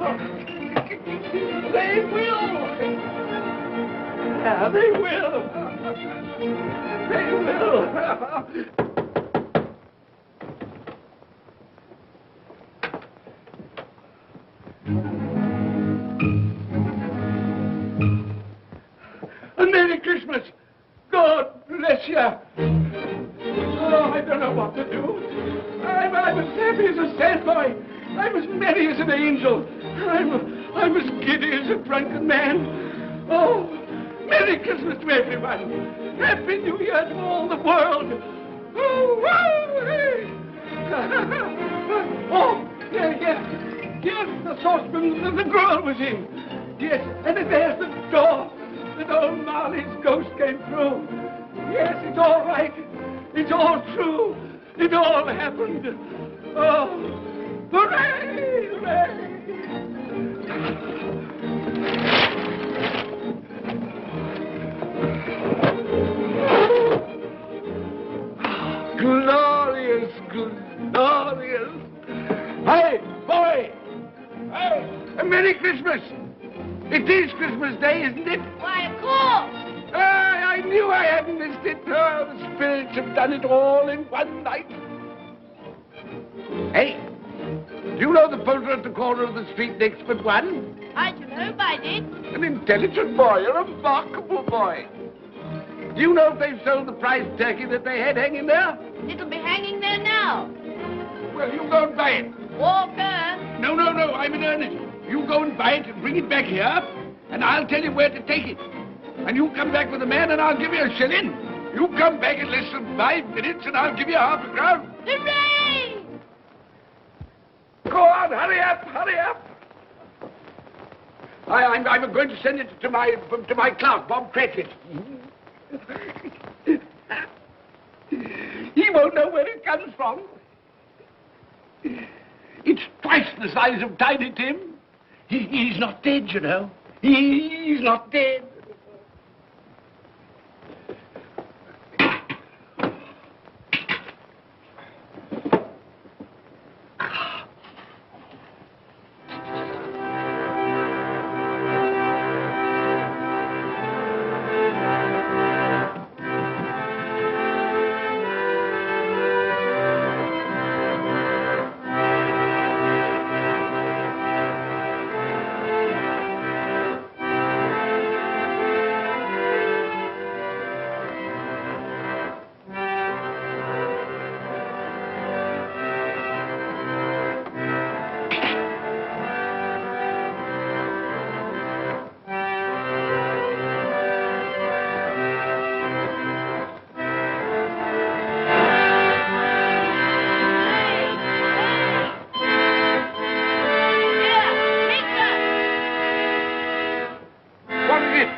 They will. Yeah, they will. They will. Merry Christmas! God bless you! Oh, I don't know what to do. I'm as happy as a sandboy. I'm as merry as an angel. I'm as giddy as a drunken man. Oh, Merry Christmas to everyone! Happy New Year to all the world! Oh, wow! Hey. Oh, yeah. Here's the saucepan that the girl was in. Yes, and there's the door that old Marley's ghost came through. Yes, it's all right. It's all true. It all happened. Oh, hooray! Hooray! Glorious, glorious. Hey, boy! Hey, a Merry Christmas! It is Christmas Day, isn't it? Why, of course. I knew I hadn't missed it. Oh, the spirits have done it all in one night. Hey, do you know the poulterer at the corner of the street next but one? I should hope I did. An intelligent boy, a remarkable boy. Do you know if they've sold the prize turkey that they had hanging there? It'll be hanging there now. Well, you go and buy it. Walker. No, I'm in earnest. You go and buy it and bring it back here, and I'll tell you where to take it. And you come back with a man, and I'll give you a shilling. You come back in less than 5 minutes, and I'll give you half a crown. Hooray! Go on, hurry up. I'm going to send it to my clerk, Bob Cratchit. He won't know where it comes from. It's twice the size of Tiny Tim. He's not dead, you know. He's not dead.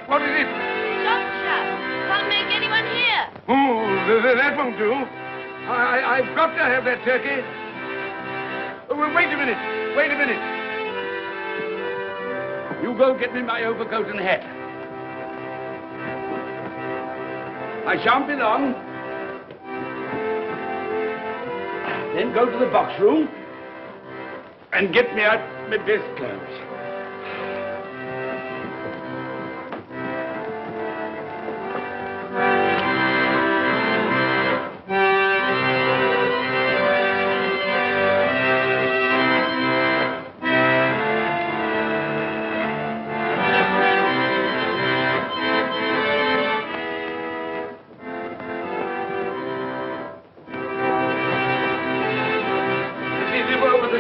What is it? Shop shut. Can't make anyone hear. Oh, that won't do. I've got to have that turkey. Oh, well, wait a minute. Wait a minute. You go get me my overcoat and hat. I shan't be long. Then go to the box room and get me out my best clothes.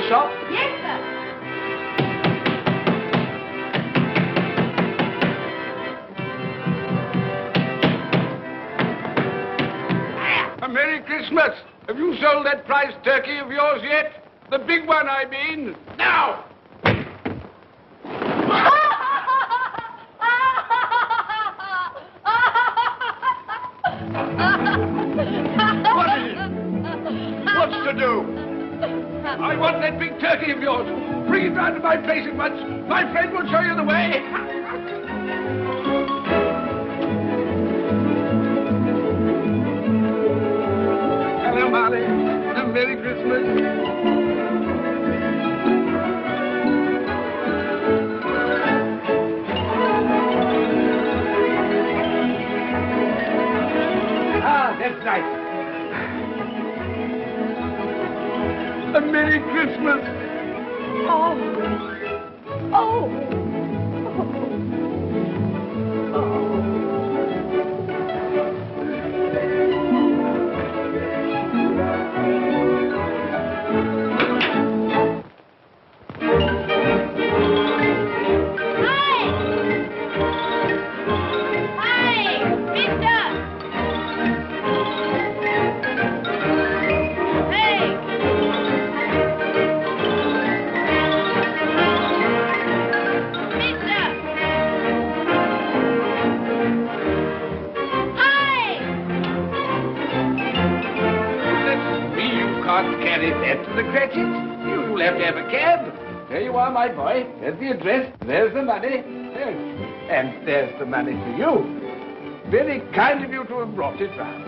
Shop? Yes, sir. A Merry Christmas! Have you sold that prize turkey of yours yet? The big one, I mean. Now! What is it? What's to do? I want that big turkey of yours. Bring it round to my place at once. My friend will show you the way. Hello, Molly. And Merry Christmas. Ah, that's nice. A Merry Christmas. Oh. Oh. The Cratchits? You'll have to have a cab. There you are, my boy. There's the address. There's the money. Yes. And there's the money for you. Very kind of you to have brought it round.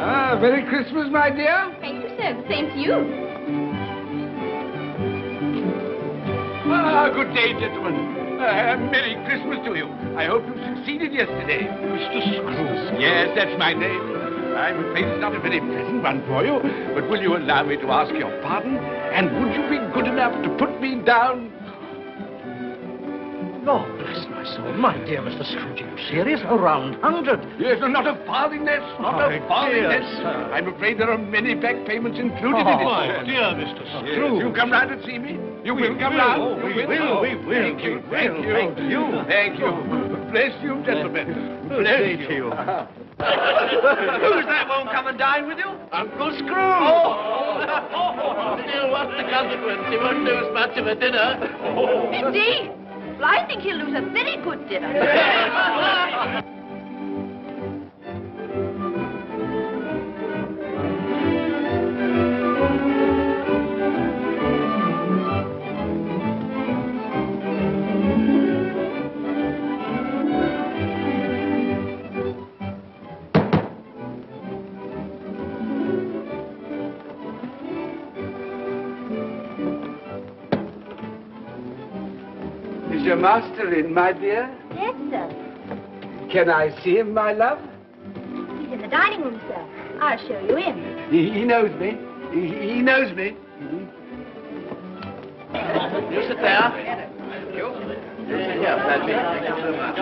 Ah, Merry Christmas, my dear. Thank you, sir. The same to you. Ah, good day, gentlemen. Merry Christmas to you. I hope you succeeded yesterday. Mr. Scrooge. Yes, that's my name. I'm afraid it's not a very pleasant one for you, but will you allow me to ask your pardon? And would you be good enough to put me down? Lord bless my soul, my dear Mr. Scrooge, are you serious? A round 100? Yes, not a farthing less, not a farthing less. I'm afraid there are many back payments included in it. My dear Mr. Scrooge. Yes, you come round and see me? You will come round? We will. Thank you, thank you. Thank you. Bless you, gentlemen. Bless you. Who's that won't come and dine with you? Uncle Scrooge. Still, what's the consequence? He won't lose much of a dinner. Indeed. Well, I think he'll lose a very good dinner. Is your master in, my dear? Yes, sir. Can I see him, my love? He's in the dining room, sir. I'll show you in. He knows me. He knows me. You sit there. Thank you. You sit here, Patsy. Thank you so much.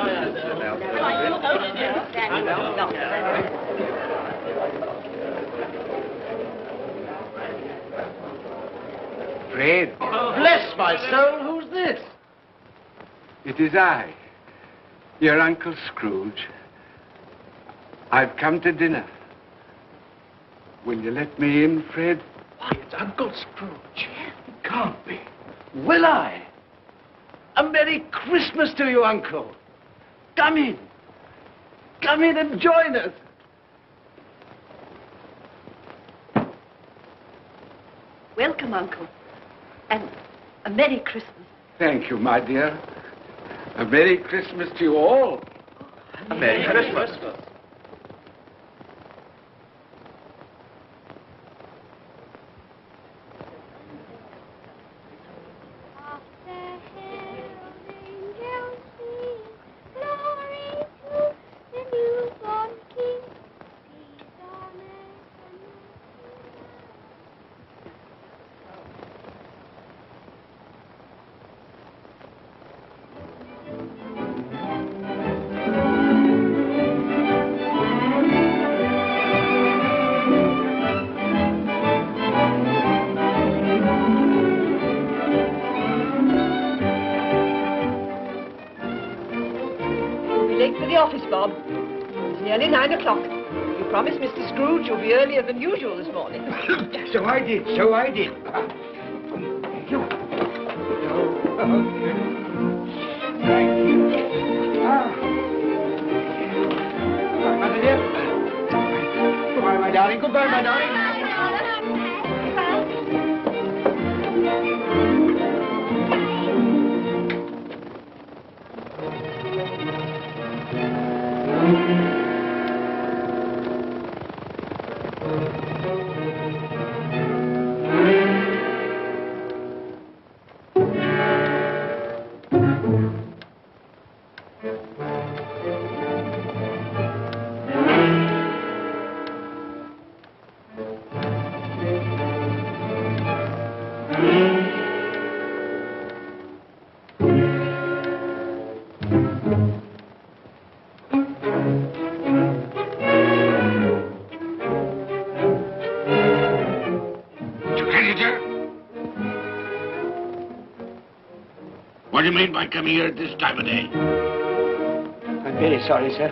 Fred. Bless my soul, who's this? It is I, your Uncle Scrooge. I've come to dinner. Will you let me in, Fred? Why, it's Uncle Scrooge. It can't be. Will I? A Merry Christmas to you, Uncle. Come in. Come in and join us. Welcome, Uncle. And a Merry Christmas. Thank you, my dear. A Merry Christmas to you all. A Merry Christmas. Late for the office, Bob. It's nearly 9 o'clock. You promised Mr. Scrooge you'll be earlier than usual this morning. So I did. Thank you. Thank you. Goodbye, Mother dear. Goodbye, my darling. Goodbye, my darling. What do you mean by coming here at this time of day? I'm very sorry, sir.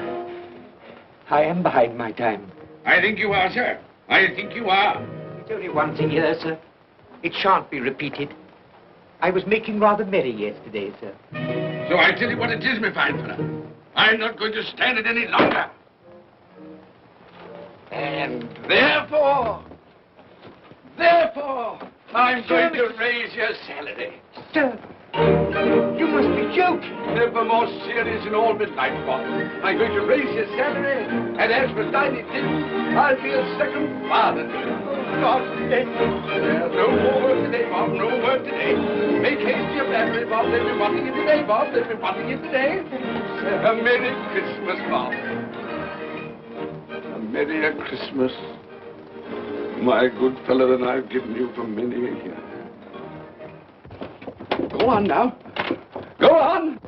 I am behind my time. I think you are, sir. I think you are. There's only one thing here, sir. It shan't be repeated. I was making rather merry yesterday, sir. So I tell you what it is, my fine fellow. I'm not going to stand it any longer. And therefore, I'm going to raise your salary. Sir, you must be joking. Never more serious in all my life, Bob. I'm going to raise your salary, and as for tiny things, I'll be a second father to you. God bless you. No more work today, Bob. No work today. Make haste to your family, Bob. They'll be wanting you today, Bob. They'll be wanting you today. A Merry Christmas, Bob. A Merry Christmas, my good fellow, than I've given you for many a year. Go on now. Go on.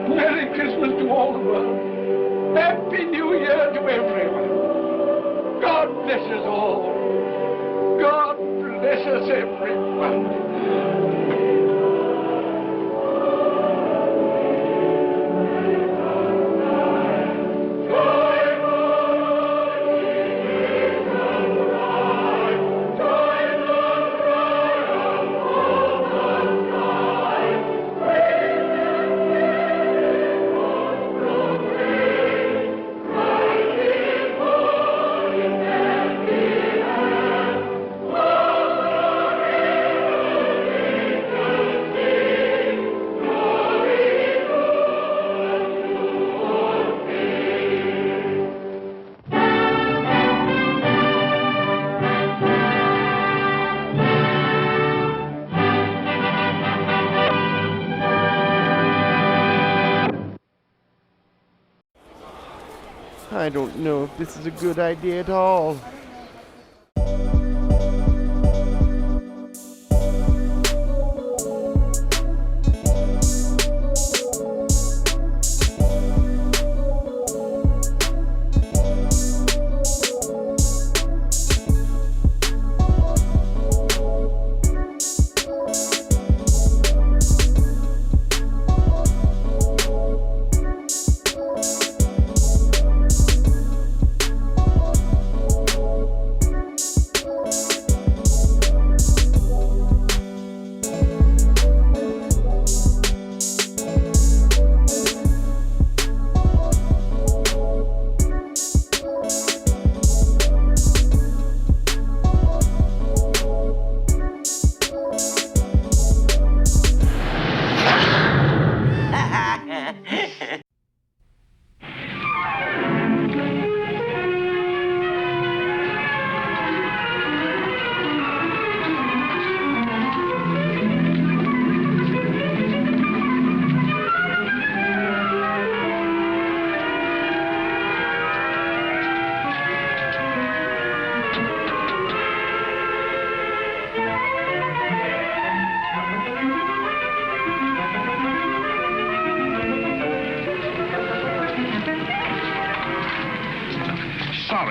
Merry Christmas to all the world. Happy New Year to everyone. God bless us all. God bless us everyone. I don't know if this is a good idea at all.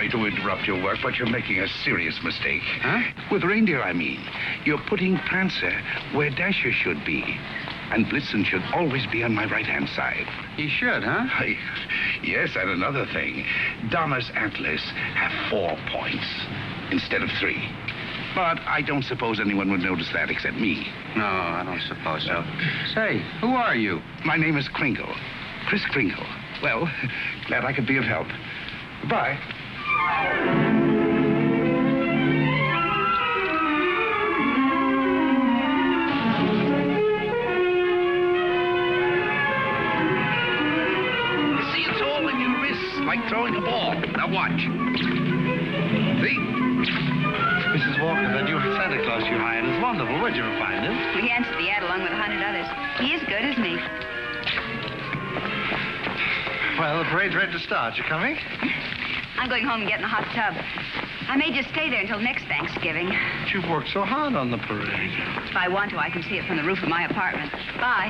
sorry to interrupt your work, but you're making a serious mistake. Huh? With reindeer, I mean. You're putting Prancer where Dasher should be. And Blitzen should always be on my right-hand side. He should, huh? Yes, and another thing. Donna's antlers have 4 points instead of 3. But I don't suppose anyone would notice that except me. No, I don't suppose so. Say, who are you? My name is Kringle. Chris Kringle. Well, glad I could be of help. Goodbye. See, it's all in your wrists, like throwing a ball. Now watch. See? Mrs. Walker, that new Santa Claus you hired is wonderful. Where'd you find him? We answered the ad along with 100 others. He is good, isn't he? Well, the parade's ready to start. You coming? I'm going home and getting a hot tub. I may just stay there until next Thanksgiving. But you've worked so hard on the parade. If I want to, I can see it from the roof of my apartment. Bye.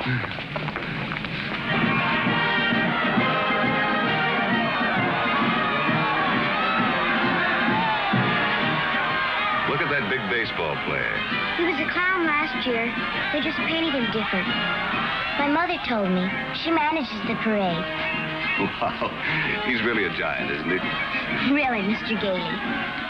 Look at that big baseball player. He was a clown last year. They just painted him different. My mother told me. She manages the parade. Wow. He's really a giant, isn't he? Really, Mr. Gailey.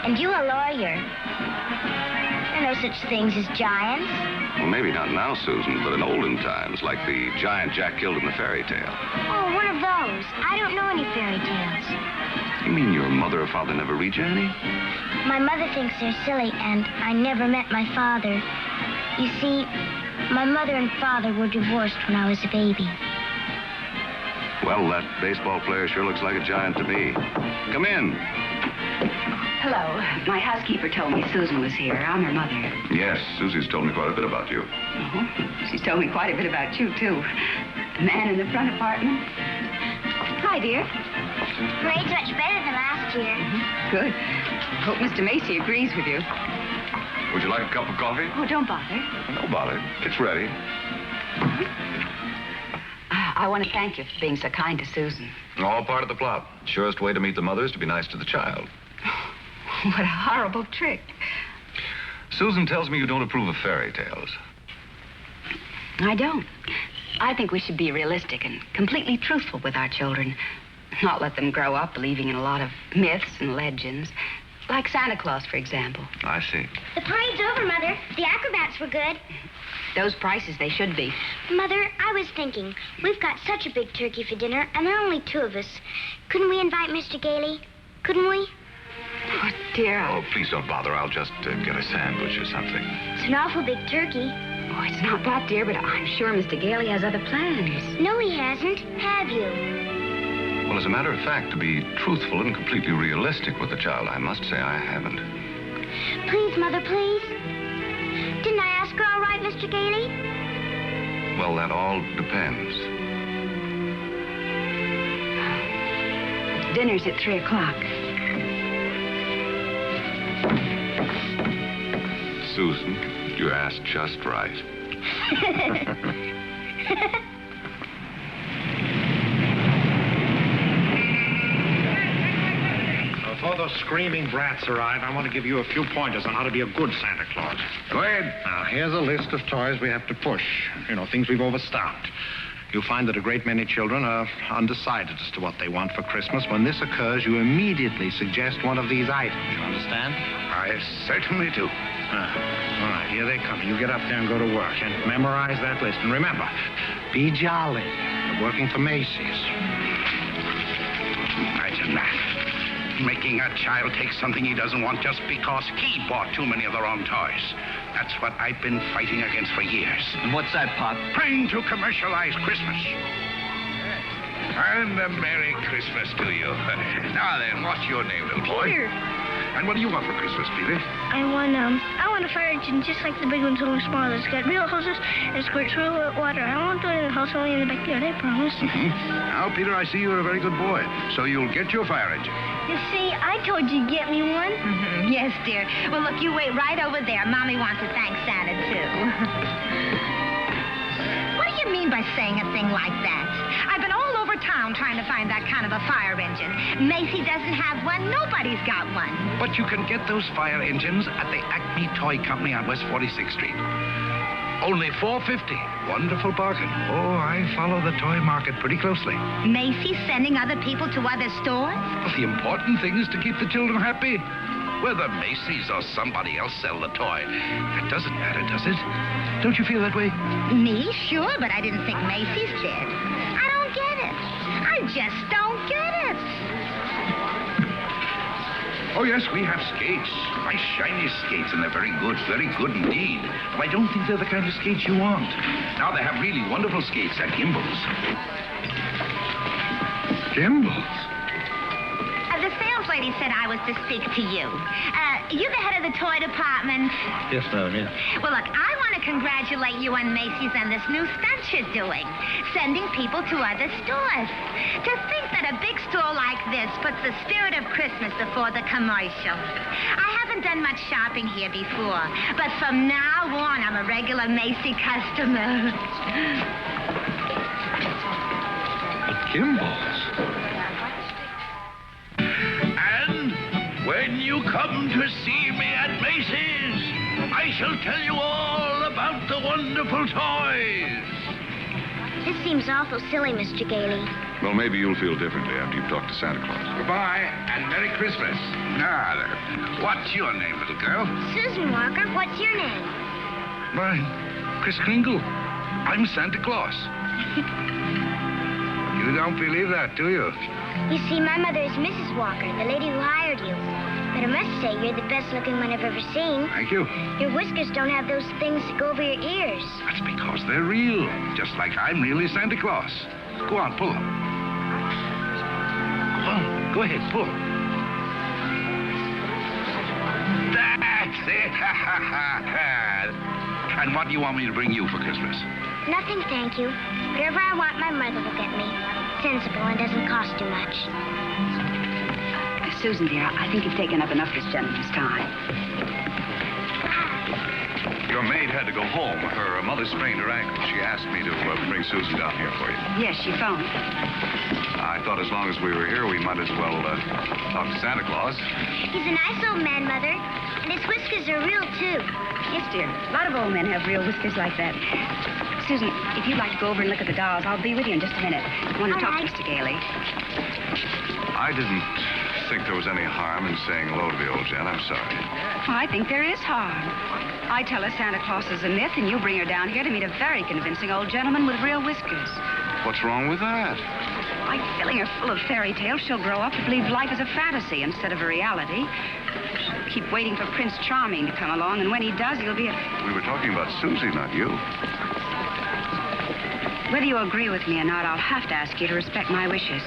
And you a lawyer. There are no such things as giants. Well, maybe not now, Susan, but in olden times, like the giant Jack killed in the fairy tale. Oh, one of those. I don't know any fairy tales. You mean your mother or father never read you any? My mother thinks they're silly, and I never met my father. You see, my mother and father were divorced when I was a baby. Well, that baseball player sure looks like a giant to me. Come in. Hello. My housekeeper told me Susan was here. I'm her mother. Yes, Susie's told me quite a bit about you. Oh, she's told me quite a bit about you, too. The man in the front apartment. Hi, dear. Parade's much better than last year. Good. Hope Mr. Macy agrees with you. Would you like a cup of coffee? Oh, don't bother. No bother. It's ready. I want to thank you for being so kind to Susan. All part of the plot. Surest way to meet the mother is to be nice to the child. What a horrible trick. Susan tells me you don't approve of fairy tales. I don't. I think we should be realistic and completely truthful with our children. Not let them grow up believing in a lot of myths and legends. Like Santa Claus, for example. I see. The parade's over, Mother. The acrobats were good. Those prices, they should be. Mother, I was thinking, we've got such a big turkey for dinner, and there are only 2 of us. Couldn't we invite Mr. Gailey? Couldn't we? Oh, dear. Oh, please don't bother. I'll just get a sandwich or something. It's an awful big turkey. Oh, it's not that, dear, but I'm sure Mr. Gailey has other plans. No, he hasn't. Have you? Well, as a matter of fact, to be truthful and completely realistic with the child, I must say I haven't. Please, Mother, please. Didn't I ask her all right, Mr. Gailey? Well, that all depends. Dinner's at 3 o'clock. Susan, you asked just right. Before those screaming brats arrive, I want to give you a few pointers on how to be a good Santa Claus. Go ahead. Now, here's a list of toys we have to push. You know, things we've overstocked. You'll find that a great many children are undecided as to what they want for Christmas. When this occurs, you immediately suggest one of these items. You understand? I certainly do. All right, here they come. You get up there and go to work and memorize that list. And remember, be jolly. You're working for Macy's. Imagine that. Making a child take something he doesn't want just because he bought too many of the wrong toys. That's what I've been fighting against for years. And what's that, Pop? Trying to commercialize Christmas. And a Merry Christmas to you. Now then, what's your name, little boy? Peter. And what do you want for Christmas, Peter? I want a fire engine just like the big ones, only smaller. It's got real hoses and squirts real water. I won't do it in the house, only in the backyard, I promise. Now, Peter, I see you're a very good boy, so you'll get your fire engine. You see, I told you to get me one. Yes, dear. Well, look, you wait right over there. Mommy wants to thank Santa, too. What do you mean by saying a thing like that? I've been all over town trying to find that kind of a fire engine. Macy doesn't have one. Nobody's got one. But you can get those fire engines at the Acme Toy Company on West 46th Street. Only $4.50. Wonderful bargain. Oh, I follow the toy market pretty closely. Macy's sending other people to other stores? But the important thing is to keep the children happy. Whether Macy's or somebody else sell the toy, that doesn't matter, does it? Don't you feel that way? Me? Sure, but I didn't think Macy's did. I don't get it. I just don't get it. Oh, yes, we have skates. Nice, shiny skates, and they're very good indeed. But I don't think they're the kind of skates you want. Now, they have really wonderful skates at Gimbals. Gimbals? The sales lady said I was to speak to you. You the head of the toy department? Yes, ma'am, yes. Well, look, I want to congratulate you on Macy's and this new stunt you're doing, sending people to other stores. To think that a big store like this puts the spirit of Christmas before the commercial. I haven't done much shopping here before, but from now on, I'm a regular Macy customer. Gimbals? When you come to see me at Macy's, I shall tell you all about the wonderful toys. This seems awful silly, Mr. Gailey. Well, maybe you'll feel differently after you've talked to Santa Claus. Goodbye, and Merry Christmas. Now, what's your name, little girl? Susan Walker, what's your name? Mine, Kris Kringle. I'm Santa Claus. You don't believe that, do you? You see, my mother is Mrs. Walker, the lady who hired you. But I must say, you're the best-looking one I've ever seen. Thank you. Your whiskers don't have those things that go over your ears. That's because they're real, just like I'm really Santa Claus. Go on, pull them. Go on, go ahead, pull. That's it! And what do you want me to bring you for Christmas? Nothing, thank you. Whatever I want, my mother will get me. Sensible and doesn't cost too much. Susan, dear, I think you've taken up enough of this gentleman's time. Your maid had to go home. Her mother sprained her ankle. She asked me to bring Susan down here for you. Yes, she phoned. I thought as long as we were here, we might as well talk to Santa Claus. He's a nice old man, Mother. And his whiskers are real, too. Yes, dear. A lot of old men have real whiskers like that. Susan, if you'd like to go over and look at the dolls, I'll be with you in just a minute. I want to talk to Mr. Gailey. I didn't think there was any harm in saying hello to the old gent. I'm sorry. I think there is harm. I tell her Santa Claus is a myth, and you bring her down here to meet a very convincing old gentleman with real whiskers. What's wrong with that? By filling her full of fairy tales, she'll grow up to believe life is a fantasy instead of a reality. She'll keep waiting for Prince Charming to come along, and when he does, he'll be a... We were talking about Susie, not you. Whether you agree with me or not, I'll have to ask you to respect my wishes.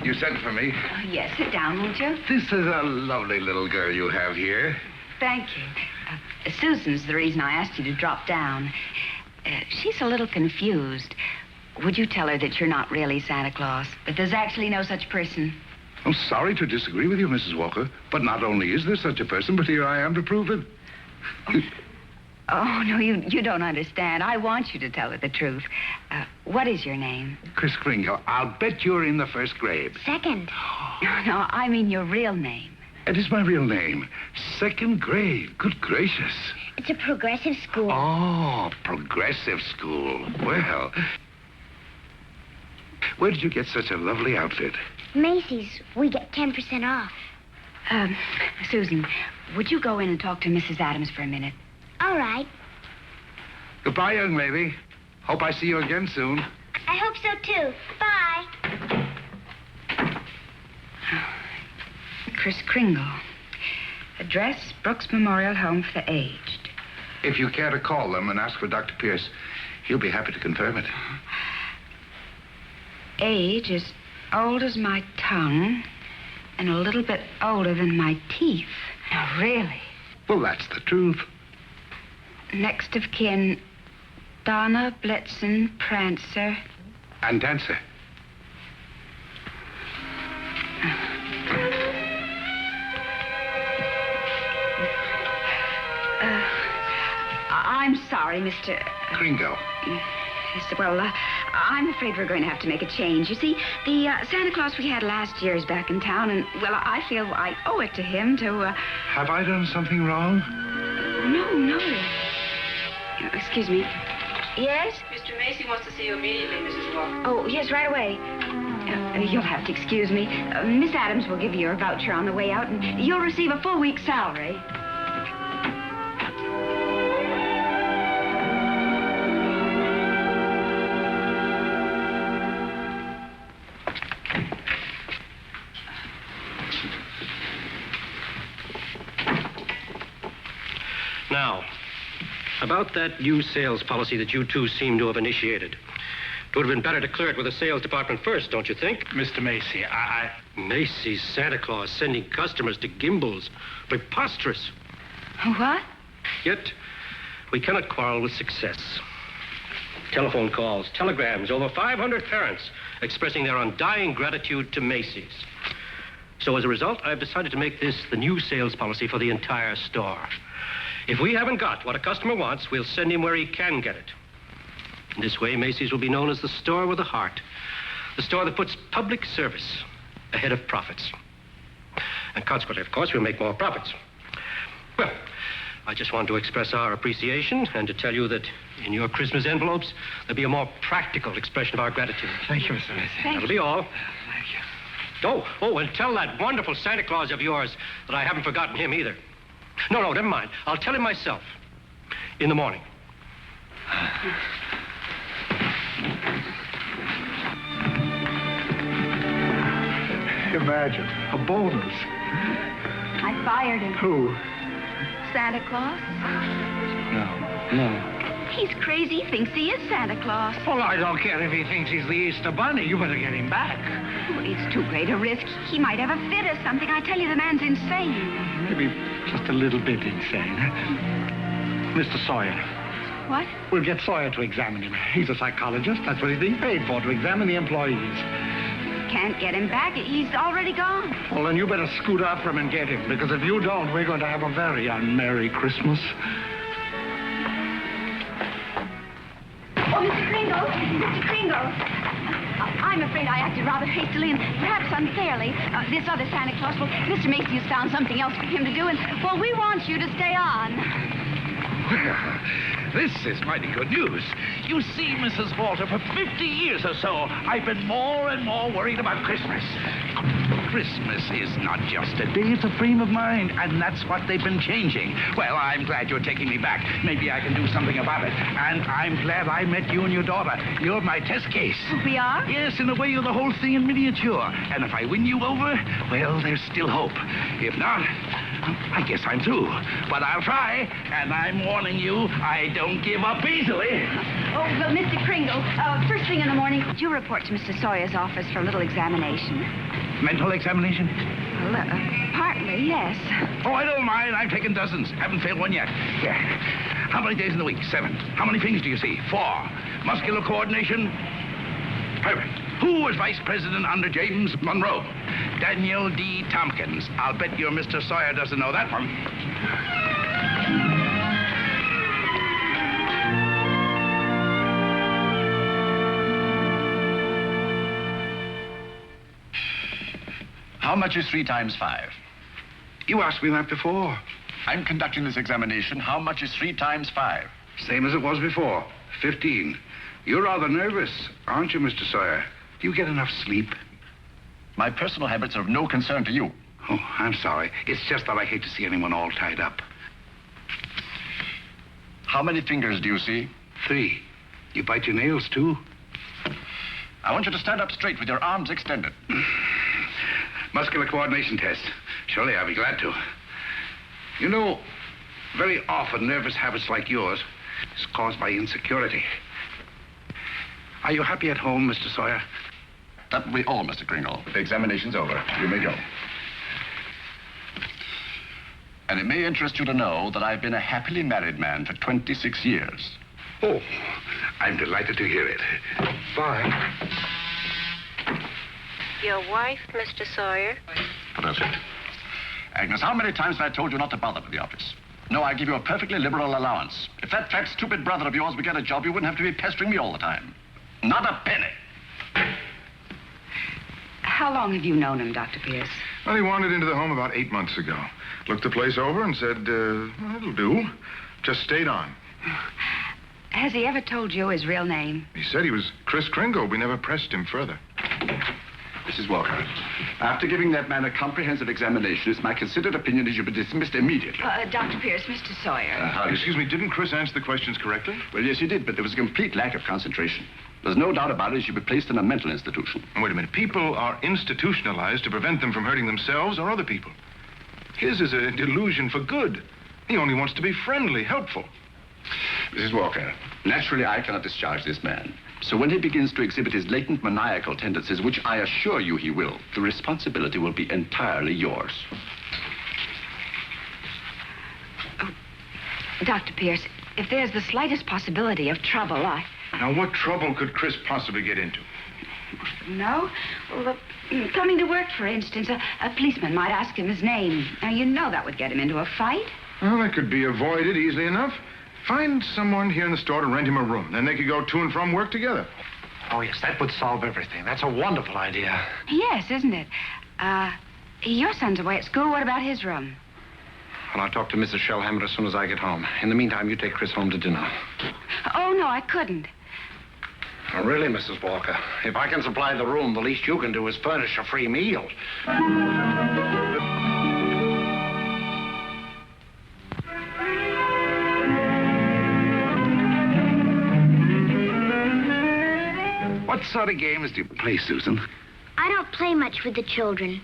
You sent for me? Oh, yes, sit down, won't you? This is a lovely little girl you have here. Thank you. Susan's the reason I asked you to drop down. She's a little confused. Would you tell her that you're not really Santa Claus? That there's actually no such person? I'm sorry to disagree with you, Mrs. Walker, but not only is there such a person, but here I am to prove it. Oh, no, you don't understand. I want you to tell her the truth. What is your name? Kris Kringle. I'll bet you're in the first grade. Second. No, I mean your real name. It is my real name. Second grade. Good gracious. It's a progressive school. Oh, progressive school. Well, where did you get such a lovely outfit? Macy's. We get 10% off. Susan, would you go in and talk to Mrs. Adams for a minute? All right. Goodbye, young lady. Hope I see you again soon. I hope so, too. Bye. Kris Kringle. Address, Brooks Memorial Home for the Aged. If you care to call them and ask for Dr. Pierce, he'll be happy to confirm it. Age is old as my tongue and a little bit older than my teeth. Now, really? Well, that's the truth. Next of kin, Donna, Blitzen, Prancer. And Dancer. sorry, Mr. Kringle. Yes, well, I'm afraid we're going to have to make a change. You see, the Santa Claus we had last year is back in town, and, well, I feel I owe it to him to, Have I done something wrong? No. Excuse me. Yes? Mr. Macy wants to see you immediately, Mrs. Walker. Oh, yes, right away. You'll have to excuse me. Miss Adams will give you your voucher on the way out, and you'll receive a full week's salary. Now, about that new sales policy that you two seem to have initiated. It would have been better to clear it with the sales department first, don't you think? Mr. Macy, Macy's Santa Claus sending customers to Gimbel's. Preposterous. What? Yet, we cannot quarrel with success. Telephone calls, telegrams, over 500 parents expressing their undying gratitude to Macy's. So as a result, I've decided to make this the new sales policy for the entire store. If we haven't got what a customer wants, we'll send him where he can get it. This way, Macy's will be known as the store with a heart. The store that puts public service ahead of profits. And consequently, of course, we'll make more profits. Well, I just want to express our appreciation and to tell you that in your Christmas envelopes, there'll be a more practical expression of our gratitude. Thank you, Mr. Macy. That'll be all. Thank you. Oh, and tell that wonderful Santa Claus of yours that I haven't forgotten him either. No, never mind. I'll tell him myself. In the morning. Imagine, a bonus. I fired him. Who? Santa Claus? No. He's crazy. He thinks he is Santa Claus. Well, I don't care if he thinks he's the Easter Bunny. You better get him back. Well, it's too great a risk. He might have a fit or something. I tell you, the man's insane. Maybe just a little bit insane. Mr. Sawyer. What? We'll get Sawyer to examine him. He's a psychologist. That's what he's being paid for, to examine the employees. Can't get him back. He's already gone. Well, then you better scoot after him and get him, because if you don't, we're going to have a very unmerry Christmas. Oh, Mr. Kringle. Mr. Kringle. I'm afraid I acted rather hastily and perhaps unfairly. This other Santa Claus, well, Mr. Macy has found something else for him to do, and, well, we want you to stay on. Well, this is mighty good news. You see, Mrs. Walter, for 50 years or so, I've been more and more worried about Christmas. Christmas is not just a day, it's a frame of mind, and that's what they've been changing. Well, I'm glad you're taking me back. Maybe I can do something about it. And I'm glad I met you and your daughter. You're my test case. We are? Yes, in a way, you're the whole thing in miniature. And if I win you over, well, there's still hope. If not, I guess I'm through. But I'll try, and I'm warning you, I don't give up easily. Oh, well, Mr. Kringle, first thing in the morning, could you report to Mr. Sawyer's office for a little examination? Mental examination? Well, partly, yes. Oh, I don't mind. I've taken dozens. Haven't failed one yet. Yeah. How many days in the week? 7. How many fingers do you see? 4. Muscular coordination? Perfect. Who was vice president under James Monroe? Daniel D. Tompkins. I'll bet your Mr. Sawyer doesn't know that one. How much is 3 times 5? You asked me that before. I'm conducting this examination. How much is 3 times 5? Same as it was before. 15. You're rather nervous, aren't you, Mr. Sawyer? Do you get enough sleep? My personal habits are of no concern to you. Oh, I'm sorry. It's just that I hate to see anyone all tied up. How many fingers do you see? 3. You bite your nails, too? I want you to stand up straight with your arms extended. Muscular coordination test. Surely I'll be glad to. You know, very often nervous habits like yours is caused by insecurity. Are you happy at home, Mr. Sawyer? That will be all, Mr. Kringle. The examination's over. You may go. And it may interest you to know that I've been a happily married man for 26 years. Oh, I'm delighted to hear it. Bye. Your wife, Mr. Sawyer? What else? Agnes, how many times have I told you not to bother with the office? No, I give you a perfectly liberal allowance. If that fat, stupid brother of yours would get a job, you wouldn't have to be pestering me all the time. Not a penny. How long have you known him, Dr. Pierce? Well, he wandered into the home about 8 months ago. Looked the place over and said, well, it'll do. Just stayed on. Has he ever told you his real name? He said he was Kris Kringle. We never pressed him further. Mrs. Walker, after giving that man a comprehensive examination, it's my considered opinion he should be dismissed immediately. Dr. Pierce, Mr. Sawyer. Excuse me, didn't Chris answer the questions correctly? Well, yes, he did, but there was a complete lack of concentration. There's no doubt about it, he should be placed in a mental institution. Wait a minute. People are institutionalized to prevent them from hurting themselves or other people. His is a delusion for good. He only wants to be friendly, helpful. Mrs. Walker, naturally I cannot discharge this man. So when he begins to exhibit his latent maniacal tendencies, which I assure you he will, the responsibility will be entirely yours. Oh, Dr. Pierce, if there's the slightest possibility of trouble, Now, what trouble could Chris possibly get into? No? Well, coming to work, for instance, a policeman might ask him his name. Now, you know that would get him into a fight. Well, that could be avoided easily enough. Find someone here in the store to rent him a room. Then they could go to and from work together. Oh, yes, that would solve everything. That's a wonderful idea. Yes, isn't it? Your son's away at school. What about his room? Well, I'll talk to Mrs. Shellhammer as soon as I get home. In the meantime, you take Chris home to dinner. Oh, no, I couldn't. Oh, really, Mrs. Walker? If I can supply the room, the least you can do is furnish a free meal. What sort of games do you play, Susan? I don't play much with the children.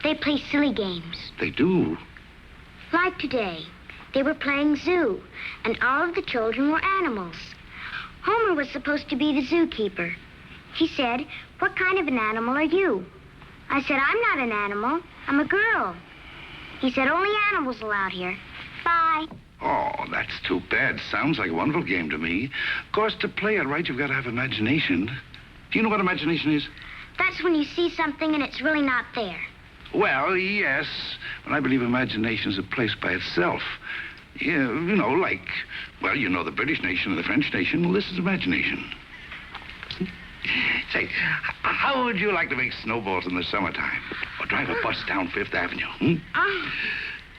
They play silly games. They do. Like today, they were playing zoo, and all of the children were animals. Homer was supposed to be the zookeeper. He said, "What kind of an animal are you?" I said, "I'm not an animal. I'm a girl." He said, "Only animals allowed here. Bye." Oh, that's too bad. Sounds like a wonderful game to me. Of course, to play it right, you've got to have imagination. Do you know what imagination is? That's when you see something and it's really not there. Well, yes. But I believe imagination is a place by itself. Yeah, you know, like, well, you know the British nation and the French nation. Well, this is imagination. Say, how would you like to make snowballs in the summertime? Or drive a bus down Fifth Avenue,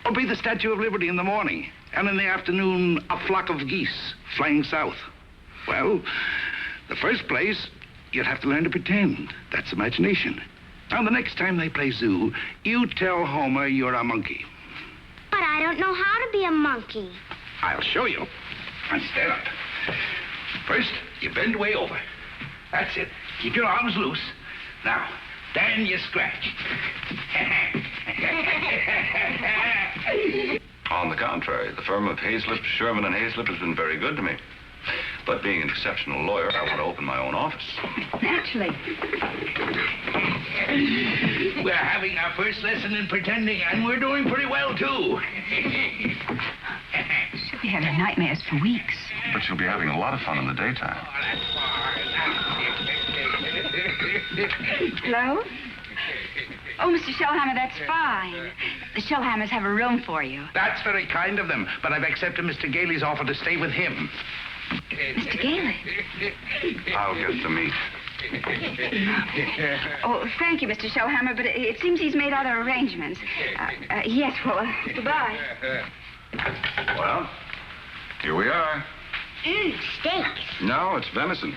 Or be the Statue of Liberty in the morning, and in the afternoon, a flock of geese flying south? Well, the first place, you'd have to learn to pretend. That's imagination. Now, the next time they play zoo, you tell Homer you're a monkey. But I don't know how to be a monkey. I'll show you. And stand up. First, you bend way over. That's it. Keep your arms loose. Now, then you scratch. On the contrary, the firm of Hayslip, Sherman, and Hayslip has been very good to me. But being an exceptional lawyer, I want to open my own office. Naturally. We're having our first lesson in pretending, and we're doing pretty well, too. She'll be having nightmares for weeks. But you'll be having a lot of fun in the daytime. Hello? Oh, Mr. Shellhammer, that's fine. The Shellhammers have a room for you. That's very kind of them, but I've accepted Mr. Gailey's offer to stay with him. Mr. Gailey? I'll get the meat. Oh, thank you, Mr. Shellhammer, but it seems he's made other arrangements. Yes, well, goodbye. Well, here we are. Steak. No, it's venison.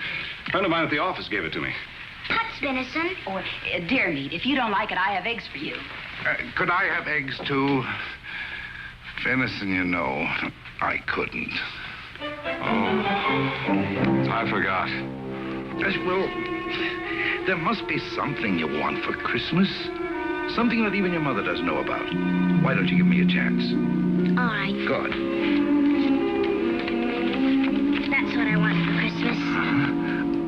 A friend of mine at the office gave it to me. What's venison? Oh, deer meat. If you don't like it, I have eggs for you. Could I have eggs, too? Venison, you know, I couldn't. Oh, I forgot. Well, there must be something you want for Christmas. Something that even your mother doesn't know about. Why don't you give me a chance? All right. Good. That's what I want for Christmas.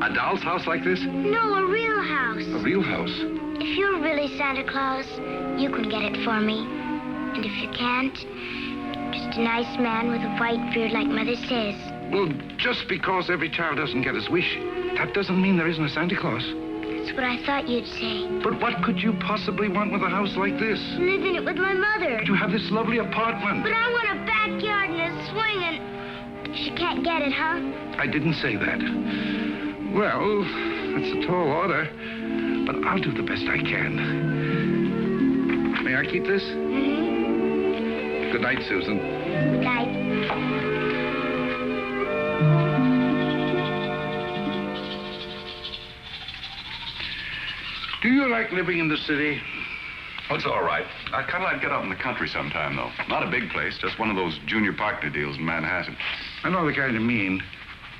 A doll's house like this? No, a real house. A real house? If you're really Santa Claus, you can get it for me. And if you can't, just a nice man with a white beard like Mother says. Well, just because every child doesn't get his wish, that doesn't mean there isn't a Santa Claus. That's what I thought you'd say. But what could you possibly want with a house like this? Live in it with my mother. But you have this lovely apartment. But I want a backyard in a swing and she can't get it, huh? I didn't say that. Well, that's a tall order, but I'll do the best I can. May I keep this? Mm-hmm. Good night, Susan. Good night. Do you like living in the city? Oh, it's all right. I'd kind of like to get out in the country sometime, though. Not a big place, just one of those junior partner deals in Manhattan. I know the kind you mean.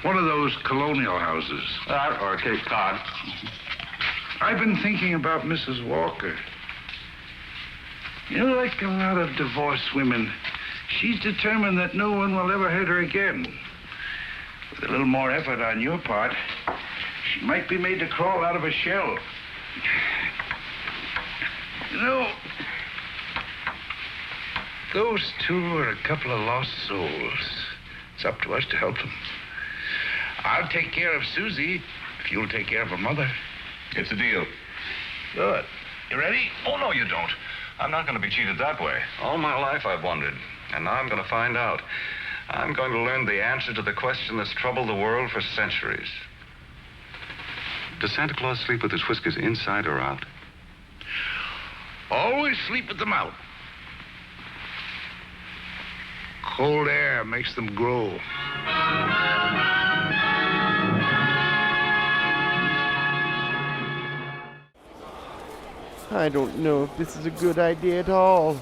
One of those colonial houses. Or Cape Cod. I've been thinking about Mrs. Walker. You know, like a lot of divorced women, she's determined that no one will ever hurt her again. With a little more effort on your part, she might be made to crawl out of a shell. You know, those two are a couple of lost souls. It's up to us to help them. I'll take care of Susie if you'll take care of her mother. It's a deal. Good. You ready? Oh, no, you don't. I'm not going to be cheated that way. All my life I've wondered, and now I'm going to find out. I'm going to learn the answer to the question that's troubled the world for centuries. Does Santa Claus sleep with his whiskers inside or out? Always sleep with them out. Cold air makes them grow. I don't know if this is a good idea at all.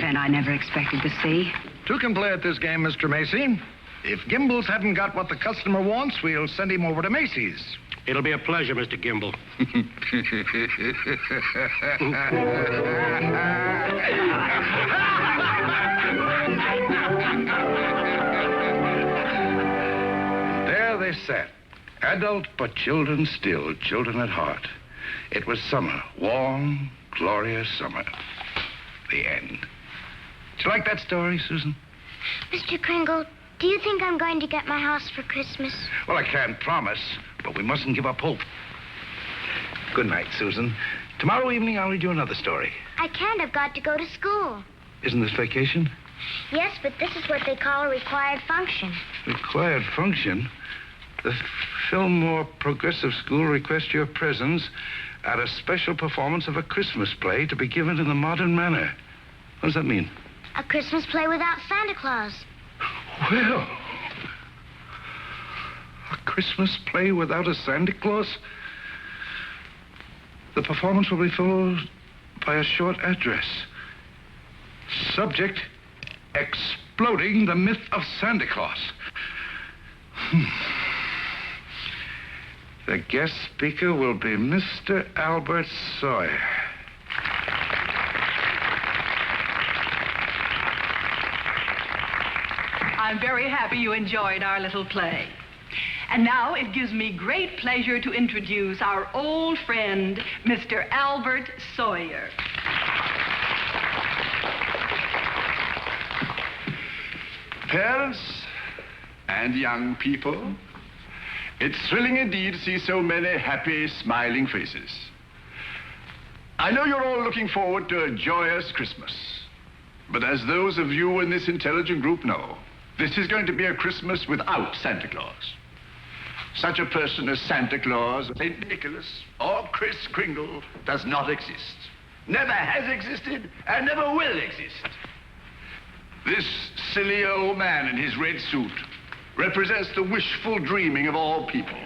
I never expected to see. Two can play at this game, Mr. Macy. If Gimbals hadn't got what the customer wants, we'll send him over to Macy's. It'll be a pleasure, Mr. Gimble. There they sat. Adult, but children still, children at heart. It was summer, warm, glorious summer. The end. Did you like that story, Susan? Mr. Kringle, do you think I'm going to get my house for Christmas? Well, I can't promise, but we mustn't give up hope. Good night, Susan. Tomorrow evening, I'll read you another story. I can't. I've got to go to school. Isn't this vacation? Yes, but this is what they call a required function. Required function? The Fillmore Progressive School requests your presence at a special performance of a Christmas play to be given in the modern manner. What does that mean? A Christmas play without Santa Claus. Well, a Christmas play without a Santa Claus? The performance will be followed by a short address. Subject, exploding the myth of Santa Claus. The guest speaker will be Mr. Albert Sawyer. I'm very happy you enjoyed our little play. And now it gives me great pleasure to introduce our old friend, Mr. Albert Sawyer. Parents and young people, it's thrilling indeed to see so many happy, smiling faces. I know you're all looking forward to a joyous Christmas. But as those of you in this intelligent group know, This is going to be a Christmas without Santa Claus. Such a person as Santa Claus, St. Nicholas, or Kris Kringle does not exist. Never has existed and never will exist. This silly old man in his red suit represents the wishful dreaming of all people.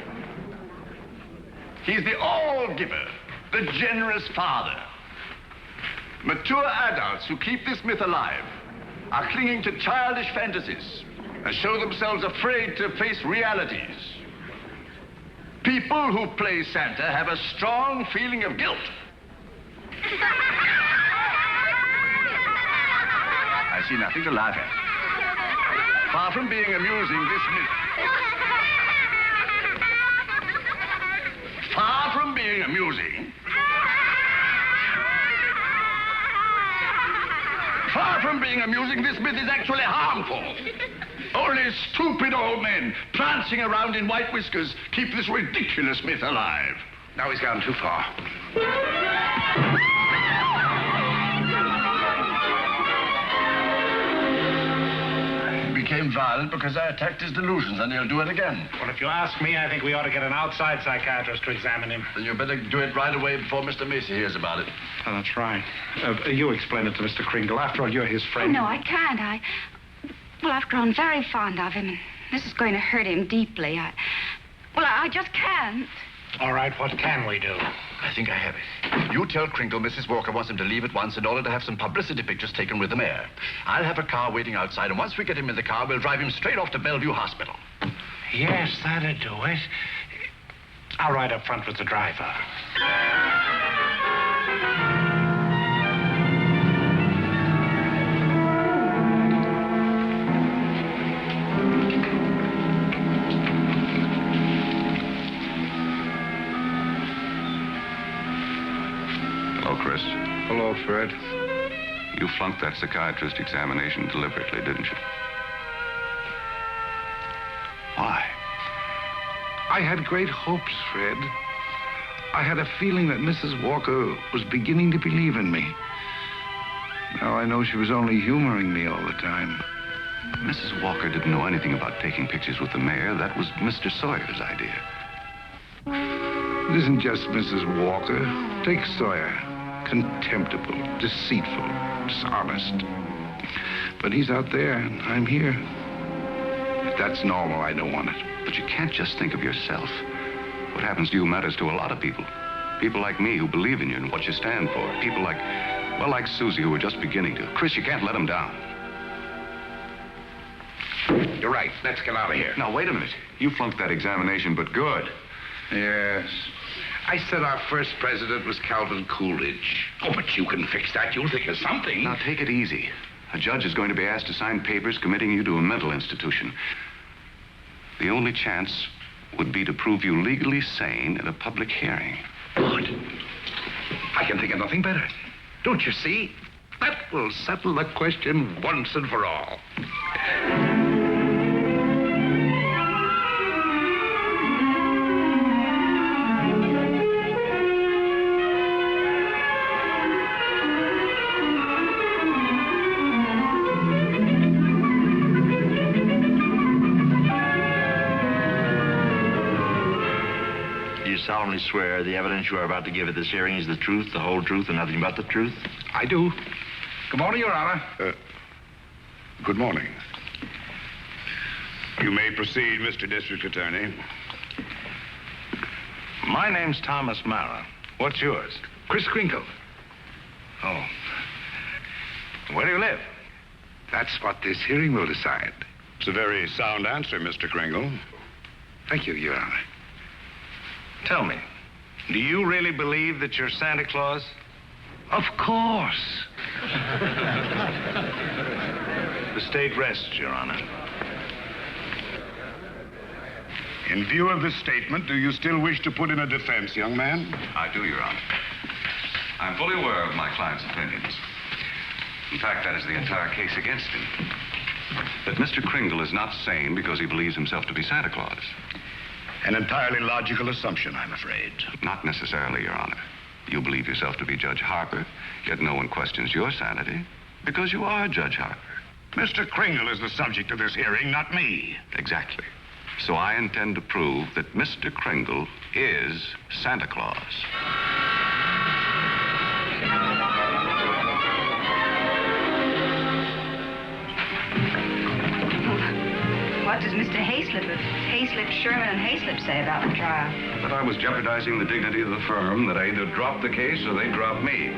He's the all-giver, the generous father. Mature adults who keep this myth alive are clinging to childish fantasies and show themselves afraid to face realities. People who play Santa have a strong feeling of guilt. I see nothing to laugh at. Far from being amusing, this myth... Far from being amusing... Far from being amusing, this myth is actually harmful. Only stupid old men prancing around in white whiskers keep this ridiculous myth alive. Now he's gone too far. He became violent because I attacked his delusions, and he'll do it again. Well, if you ask me, I think we ought to get an outside psychiatrist to examine him. Then you better do it right away before Mr. Macy hears about it. Oh, that's right. You explain it to Mr. Kringle. After all, you're his Oh, friend. no, I can't. Well, I've grown very fond of him, and this is going to hurt him deeply. I just can't. All right, what can we do? I think I have it. You tell Kringle Mrs. Walker wants him to leave at once in order to have some publicity pictures taken with the mayor. I'll have a car waiting outside, and once we get him in the car, we'll drive him straight off to Bellevue Hospital. Yes, that'd do it. I'll ride up front with the driver. Hello, Chris. Hello, Fred. You flunked that psychiatrist examination deliberately, didn't you? Why? I had great hopes, Fred. I had a feeling that Mrs. Walker was beginning to believe in me. Now I know she was only humoring me all the time. Mrs. Walker didn't know anything about taking pictures with the mayor. That was Mr. Sawyer's idea. It isn't just Mrs. Walker. Take Sawyer. Contemptible, deceitful, dishonest. But he's out there, and I'm here. If that's normal, I don't want it. But you can't just think of yourself. What happens to you matters to a lot of people. People like me who believe in you and what you stand for. People like, well, like Susie, who are just beginning to. Chris, you can't let them down. You're right. Let's get out of here. Now, wait a minute. You flunked that examination, but good. Yes. I said our first president was Calvin Coolidge. Oh, but you can fix that. You'll think of something. Now, take it easy. A judge is going to be asked to sign papers committing you to a mental institution. The only chance would be to prove you legally sane at a public hearing. Good. I can think of nothing better. Don't you see? That will settle the question once and for all. Solemnly swear the evidence you are about to give at this hearing is the truth, the whole truth, and nothing but the truth? I do. Good morning, Your Honor. Good morning. You may proceed, Mr. District Attorney. My name's Thomas Mara. What's yours? Kris Kringle. Oh. Where do you live? That's what this hearing will decide. It's a very sound answer, Mr. Kringle. Thank you, Your Honor. Tell me, do you really believe that you're Santa Claus? Of course. The state rests, Your Honor. In view of this statement, do you still wish to put in a defense, young man? I do, Your Honor. I'm fully aware of my client's opinions. In fact, that is the entire case against him. That Mr. Kringle is not sane because he believes himself to be Santa Claus. An entirely logical assumption, I'm afraid. Not necessarily, Your Honor. You believe yourself to be Judge Harper, yet no one questions your sanity because you are Judge Harper. Mr. Kringle is the subject of this hearing, not me. Exactly. So I intend to prove that Mr. Kringle is Santa Claus. What does Mr. Hayslip of Hayslip, Sherman, and Hayslip say about the trial? That I was jeopardizing the dignity of the firm, that I either drop the case or they drop me.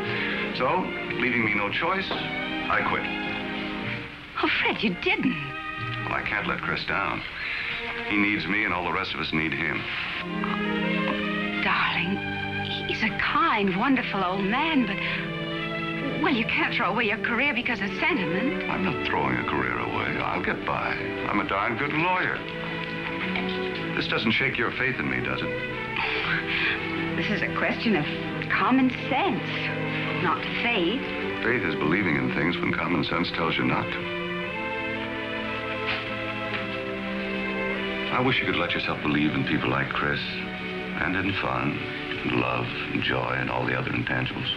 So, leaving me no choice, I quit. Oh, Fred, you didn't. Well, I can't let Chris down. He needs me, and all the rest of us need him. Darling, he's a kind, wonderful old man, but... Well, you can't throw away your career because of sentiment. I'm not throwing a career away. I'll get by. I'm a darn good lawyer. This doesn't shake your faith in me, does it? This is a question of common sense, not faith. Faith is believing in things when common sense tells you not to. I wish you could let yourself believe in people like Chris, and in fun, and love, and joy, and all the other intangibles.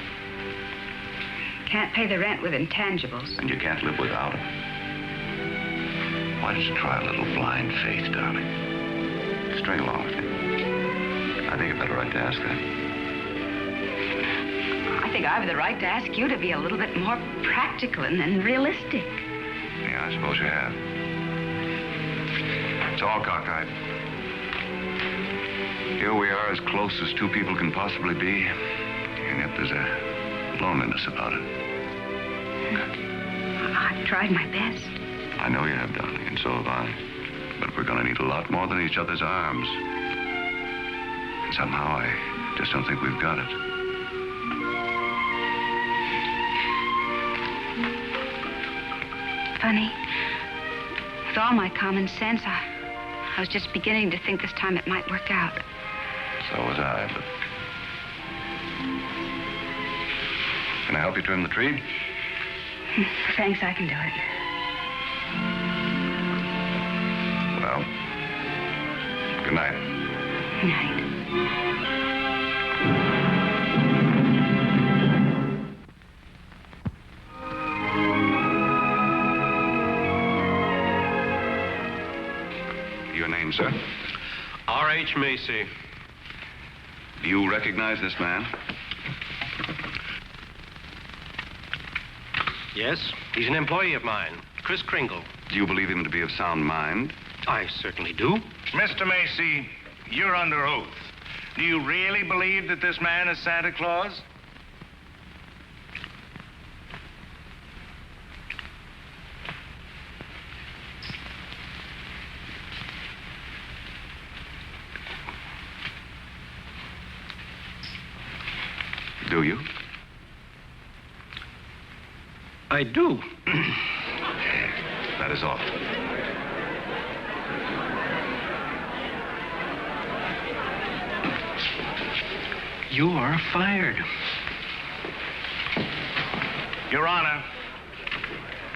Can't pay the rent with intangibles. And you can't live without them. Why don't you try a little blind faith, darling? String along with me. I think I've got a right to ask that. I think I have the right to ask you to be a little bit more practical and realistic. Yeah, I suppose you have. It's all cockeyed. Here we are, as close as two people can possibly be, and yet there's a loneliness about it. I've tried my best. I know you have, darling, and so have I. But we're going to need a lot more than each other's arms. And somehow I just don't think we've got it. Funny. With all my common sense, I was just beginning to think this time it might work out. So was I, but... Can I help you trim the tree? Thanks, I can do it. Well, good night. Good night. Your name, sir? R.H. Macy. Do you recognize this man? Yes, he's an employee of mine, Chris Kringle. Do you believe him to be of sound mind? I certainly do. Mr. Macy, you're under oath. Do you really believe that this man is Santa Claus? Do you? I do. That is all. You are fired. Your Honor,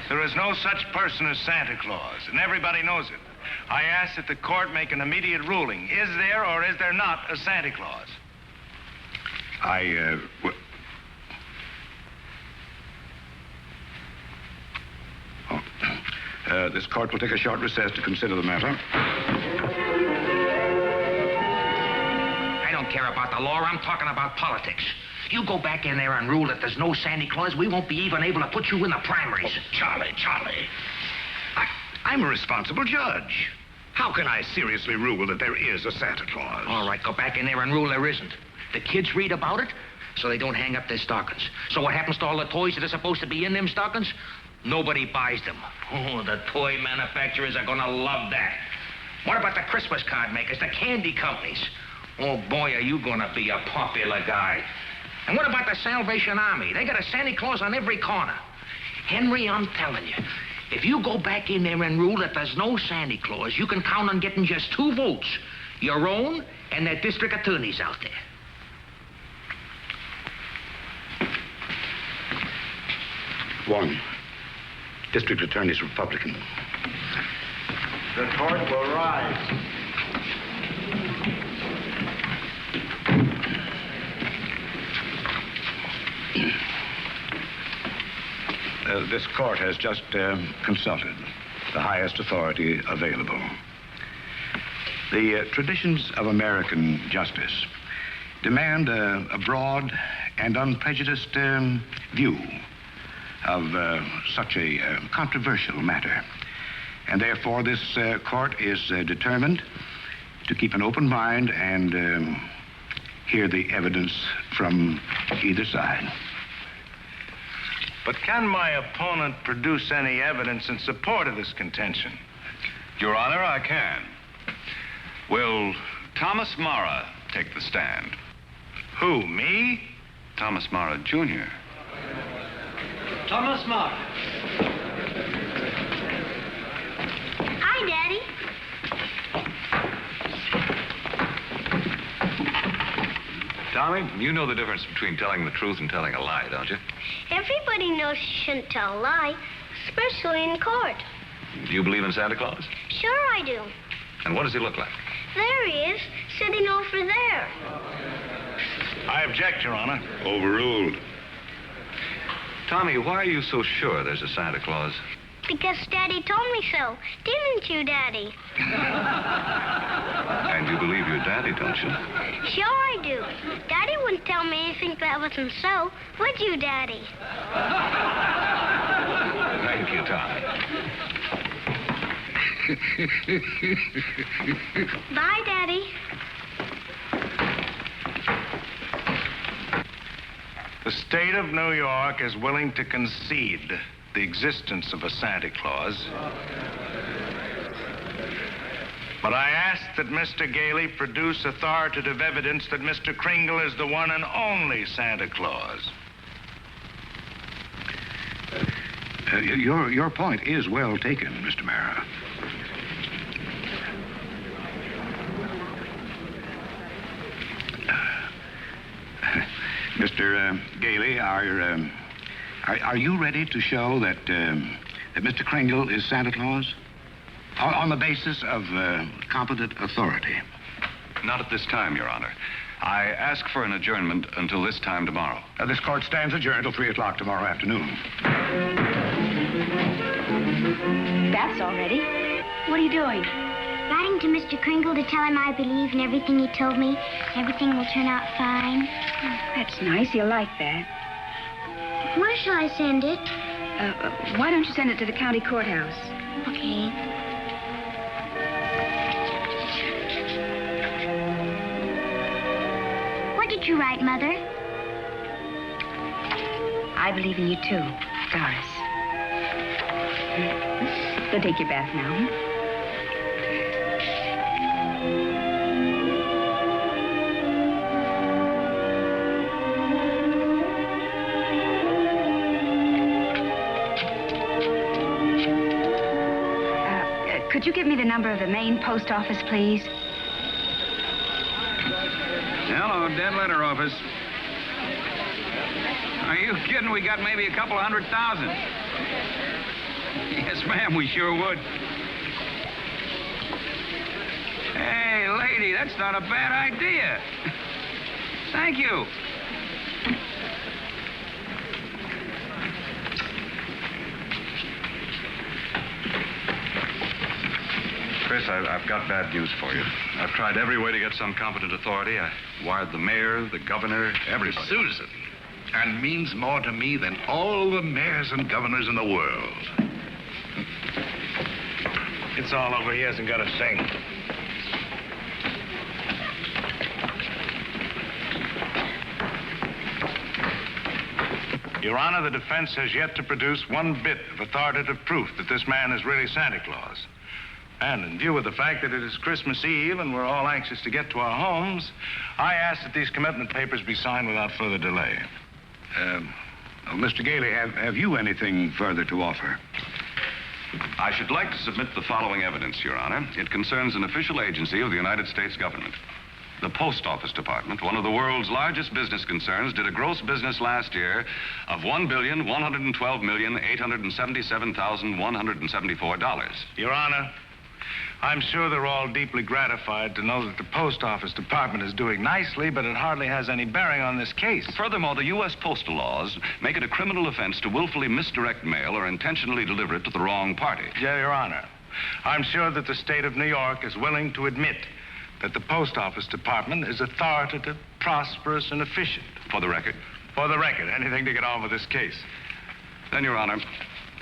there is no such person as Santa Claus, and everybody knows it. I ask that the court make an immediate ruling. Is there or is there not a Santa Claus? This court will take a short recess to consider the matter. I don't care about the law. I'm talking about politics. You go back in there and rule that there's no Santa Claus, we won't be even able to put you in the primaries. Oh, Charlie. I'm a responsible judge. How can I seriously rule that there is a Santa Claus? All right, go back in there and rule there isn't. The kids read about it, so they don't hang up their stockings. So what happens to all the toys that are supposed to be in them stockings? Nobody buys them. Oh, the toy manufacturers are gonna love that. What about the Christmas card makers, the candy companies? Oh, boy, are you gonna be a popular guy. And what about the Salvation Army? They got a Santa Claus on every corner. Henry, I'm telling you, if you go back in there and rule that there's no Santa Claus, you can count on getting just 2 votes. Your own and that district attorney's out there. One. District Attorney's Republican. The court will rise. This court has just consulted the highest authority available. The traditions of American justice demand a broad and unprejudiced view of such a controversial matter. And therefore, this court is determined to keep an open mind and hear the evidence from either side. But can my opponent produce any evidence in support of this contention? Your Honor, I can. Will Thomas Mara take the stand? Who, me? Thomas Mara, Jr. Thomas Mara. Hi, Daddy. Tommy, you know the difference between telling the truth and telling a lie, don't you? Everybody knows you shouldn't tell a lie, especially in court. Do you believe in Santa Claus? Sure I do. And what does he look like? There he is, sitting over there. I object, Your Honor. Overruled. Tommy, why are you so sure there's a Santa Claus? Because Daddy told me so. Didn't you, Daddy? And you believe your daddy, don't you? Sure I do. Daddy wouldn't tell me anything that wasn't so, would you, Daddy? Thank you, Tommy. Bye, Daddy. The state of New York is willing to concede the existence of a Santa Claus. But I ask that Mr. Gailey produce authoritative evidence that Mr. Kringle is the one and only Santa Claus. Your point is well taken, Mr. Mara. Mr. Gailey, are you ready to show that Mr. Kringle is Santa Claus? On the basis of competent authority? Not at this time, Your Honor. I ask for an adjournment until this time tomorrow. This court stands adjourned till 3 o'clock tomorrow afternoon. That's all ready. What are you doing? Writing to Mr. Kringle to tell him I believe in everything he told me. Everything will turn out fine. Oh, that's nice. He'll like that. Where shall I send it? Why don't you send it to the county courthouse? Okay. What did you write, Mother? I believe in you, too, Doris. Go take your bath now. Could you give me the number of the main post office, please? Hello, dead letter office. Are you kidding? We got maybe a couple of 100,000. Yes, ma'am, we sure would. Hey, lady, that's not a bad idea. Thank you. Chris, I've got bad news for you. I've tried every way to get some competent authority. I wired the mayor, the governor, everybody. Susan. And means more to me than all the mayors and governors in the world. It's all over. He hasn't got a thing. Your Honor, the defense has yet to produce one bit of authoritative proof that this man is really Santa Claus. And in view of the fact that it is Christmas Eve and we're all anxious to get to our homes, I ask that these commitment papers be signed without further delay. Mr. Gailey, have you anything further to offer? I should like to submit the following evidence, Your Honor. It concerns an official agency of the United States government. The Post Office Department, one of the world's largest business concerns, did a gross business last year of $1,112,877,174. Your Honor, I'm sure they're all deeply gratified to know that the Post Office Department is doing nicely, but it hardly has any bearing on this case. Furthermore, the U.S. postal laws make it a criminal offense to willfully misdirect mail or intentionally deliver it to the wrong party. Yeah, Your Honor. I'm sure that the state of New York is willing to admit that the Post Office Department is authoritative, prosperous, and efficient. For the record? For the record. Anything to get on with this case. Then, Your Honor,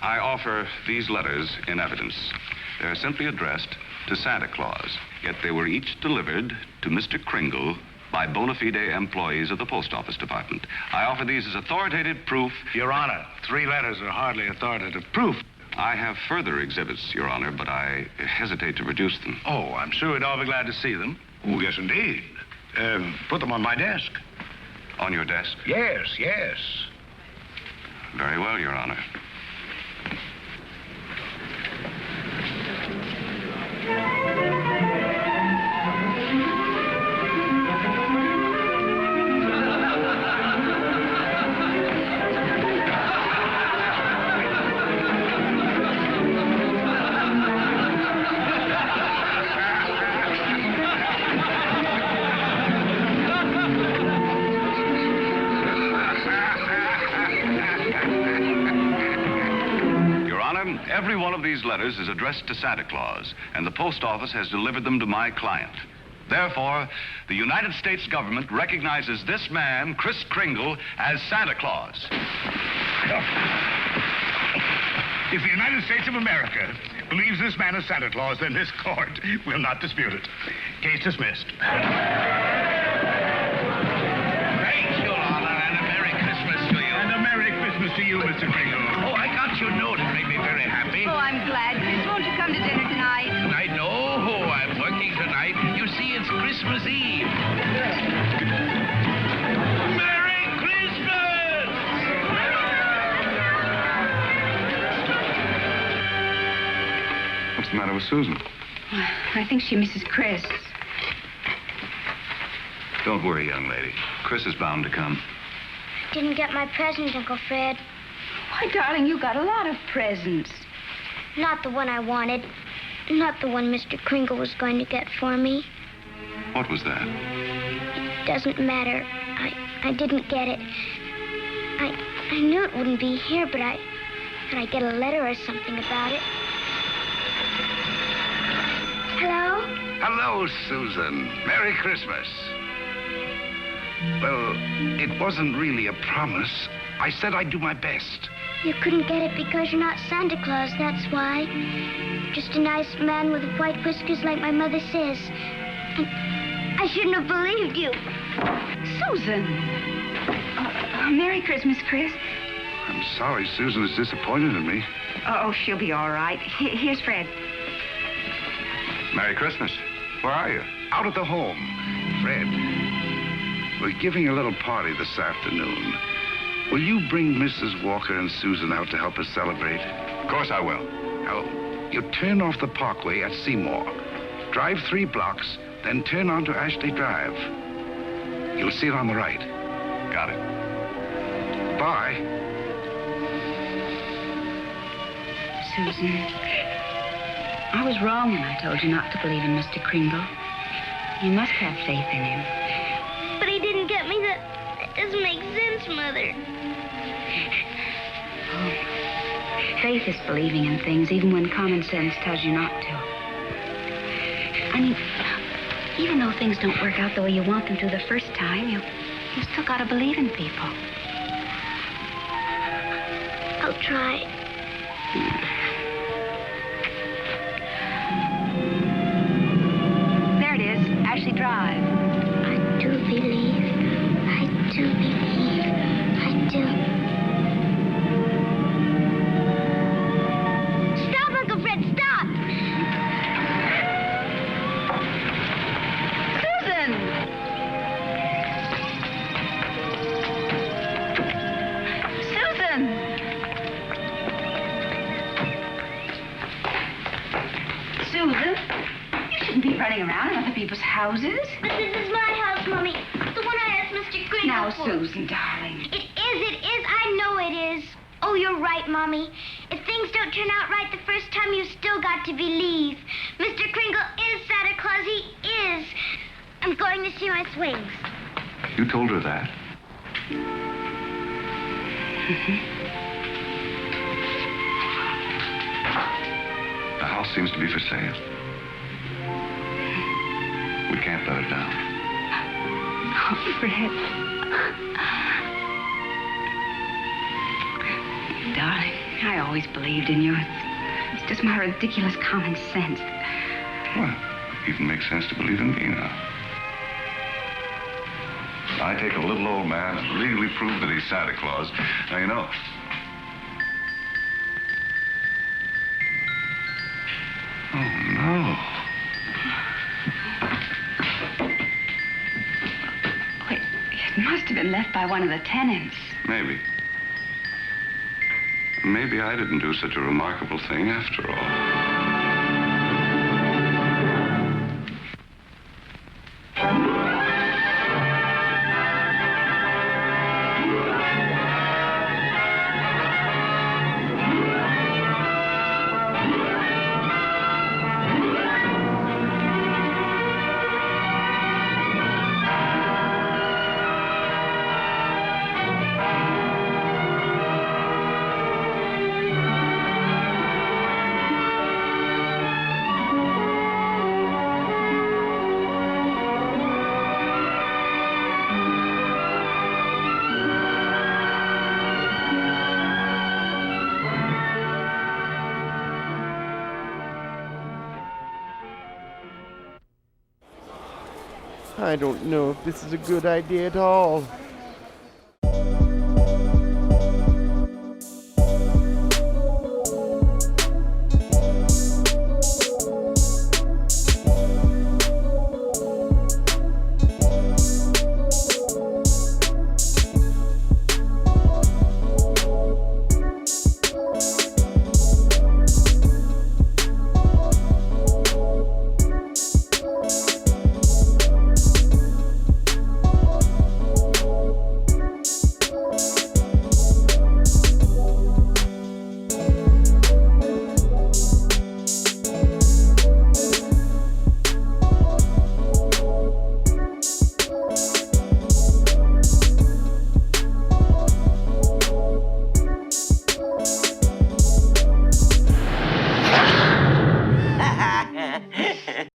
I offer these letters in evidence. They're simply addressed to Santa Claus, yet they were each delivered to Mr. Kringle by bona fide employees of the Post Office Department. I offer these as authoritative proof. Your Honor, 3 letters are hardly authoritative proof. I have further exhibits, Your Honor, but I hesitate to produce them. Oh, I'm sure we'd all be glad to see them. Oh, yes, indeed. Put them on my desk. On your desk? Yes, yes. Very well, Your Honor. Every one of these letters is addressed to Santa Claus, and the post office has delivered them to my client. Therefore, the United States government recognizes this man, Kris Kringle, as Santa Claus. If the United States of America believes this man is Santa Claus, then this court will not dispute it. Case dismissed. Thank you, Your Honor, and a Merry Christmas to you. And a Merry Christmas to you, Mr. Kringle. Oh, I got your note. It made me very happy. Oh, I'm glad, Chris. Won't you come to dinner tonight? I know. I'm working tonight. You see, it's Christmas Eve. Merry Christmas! What's the matter with Susan? I think she misses Chris. Don't worry, young lady. Chris is bound to come. Didn't get my present, Uncle Fred. Why, darling, you got a lot of presents. Not the one I wanted. Not the one Mr. Kringle was going to get for me. What was that? It doesn't matter. I didn't get it. I knew it wouldn't be here, but I get a letter or something about it. Hello? Hello, Susan. Merry Christmas. Well, it wasn't really a promise. I said I'd do my best. You couldn't get it because you're not Santa Claus, that's why. Just a nice man with white whiskers like my mother says. And I shouldn't have believed you. Susan. Merry Christmas, Chris. I'm sorry Susan is disappointed in me. Oh, she'll be all right. Here's Fred. Merry Christmas. Where are you? Out at the home. Fred, we're giving a little party this afternoon. Will you bring Mrs. Walker and Susan out to help us celebrate? Of course I will. Now, you turn off the parkway at Seymour. Drive 3 blocks, then turn onto Ashley Drive. You'll see it on the right. Got it. Bye. Susan, I was wrong when I told you not to believe in Mr. Kringle. You must have faith in him. But he didn't get me that. That doesn't make sense, Mother. Oh, faith is believing in things even when common sense tells you not to. I mean, even though things don't work out the way you want them to the first time, you still gotta believe in people. I'll try. There it is, Ashley Drive. I do believe. I do believe. I do. Stop, Uncle Fred, stop! Susan! Susan! Susan? You shouldn't be running around in other people's houses. But this is my house, Mommy. The one I asked Mr. Kringle Now, for. Susan, darling. It is. I know it is. Oh, you're right, Mommy. If things don't turn out right the first time, you still got to believe. Mr. Kringle is Santa Claus. He is. I'm going to see my swings. You told her that? The house seems to be for sale. We can't let it down. Oh, Fred. Darling, I always believed in you. It's just my ridiculous common sense. Well, it even makes sense to believe in me now. I take a little old man and legally prove that he's Santa Claus. Now, you know. Oh, no. Wait, it must have been left by one of the tenants. Maybe. Maybe I didn't do such a remarkable thing after all. I don't know if this is a good idea at all.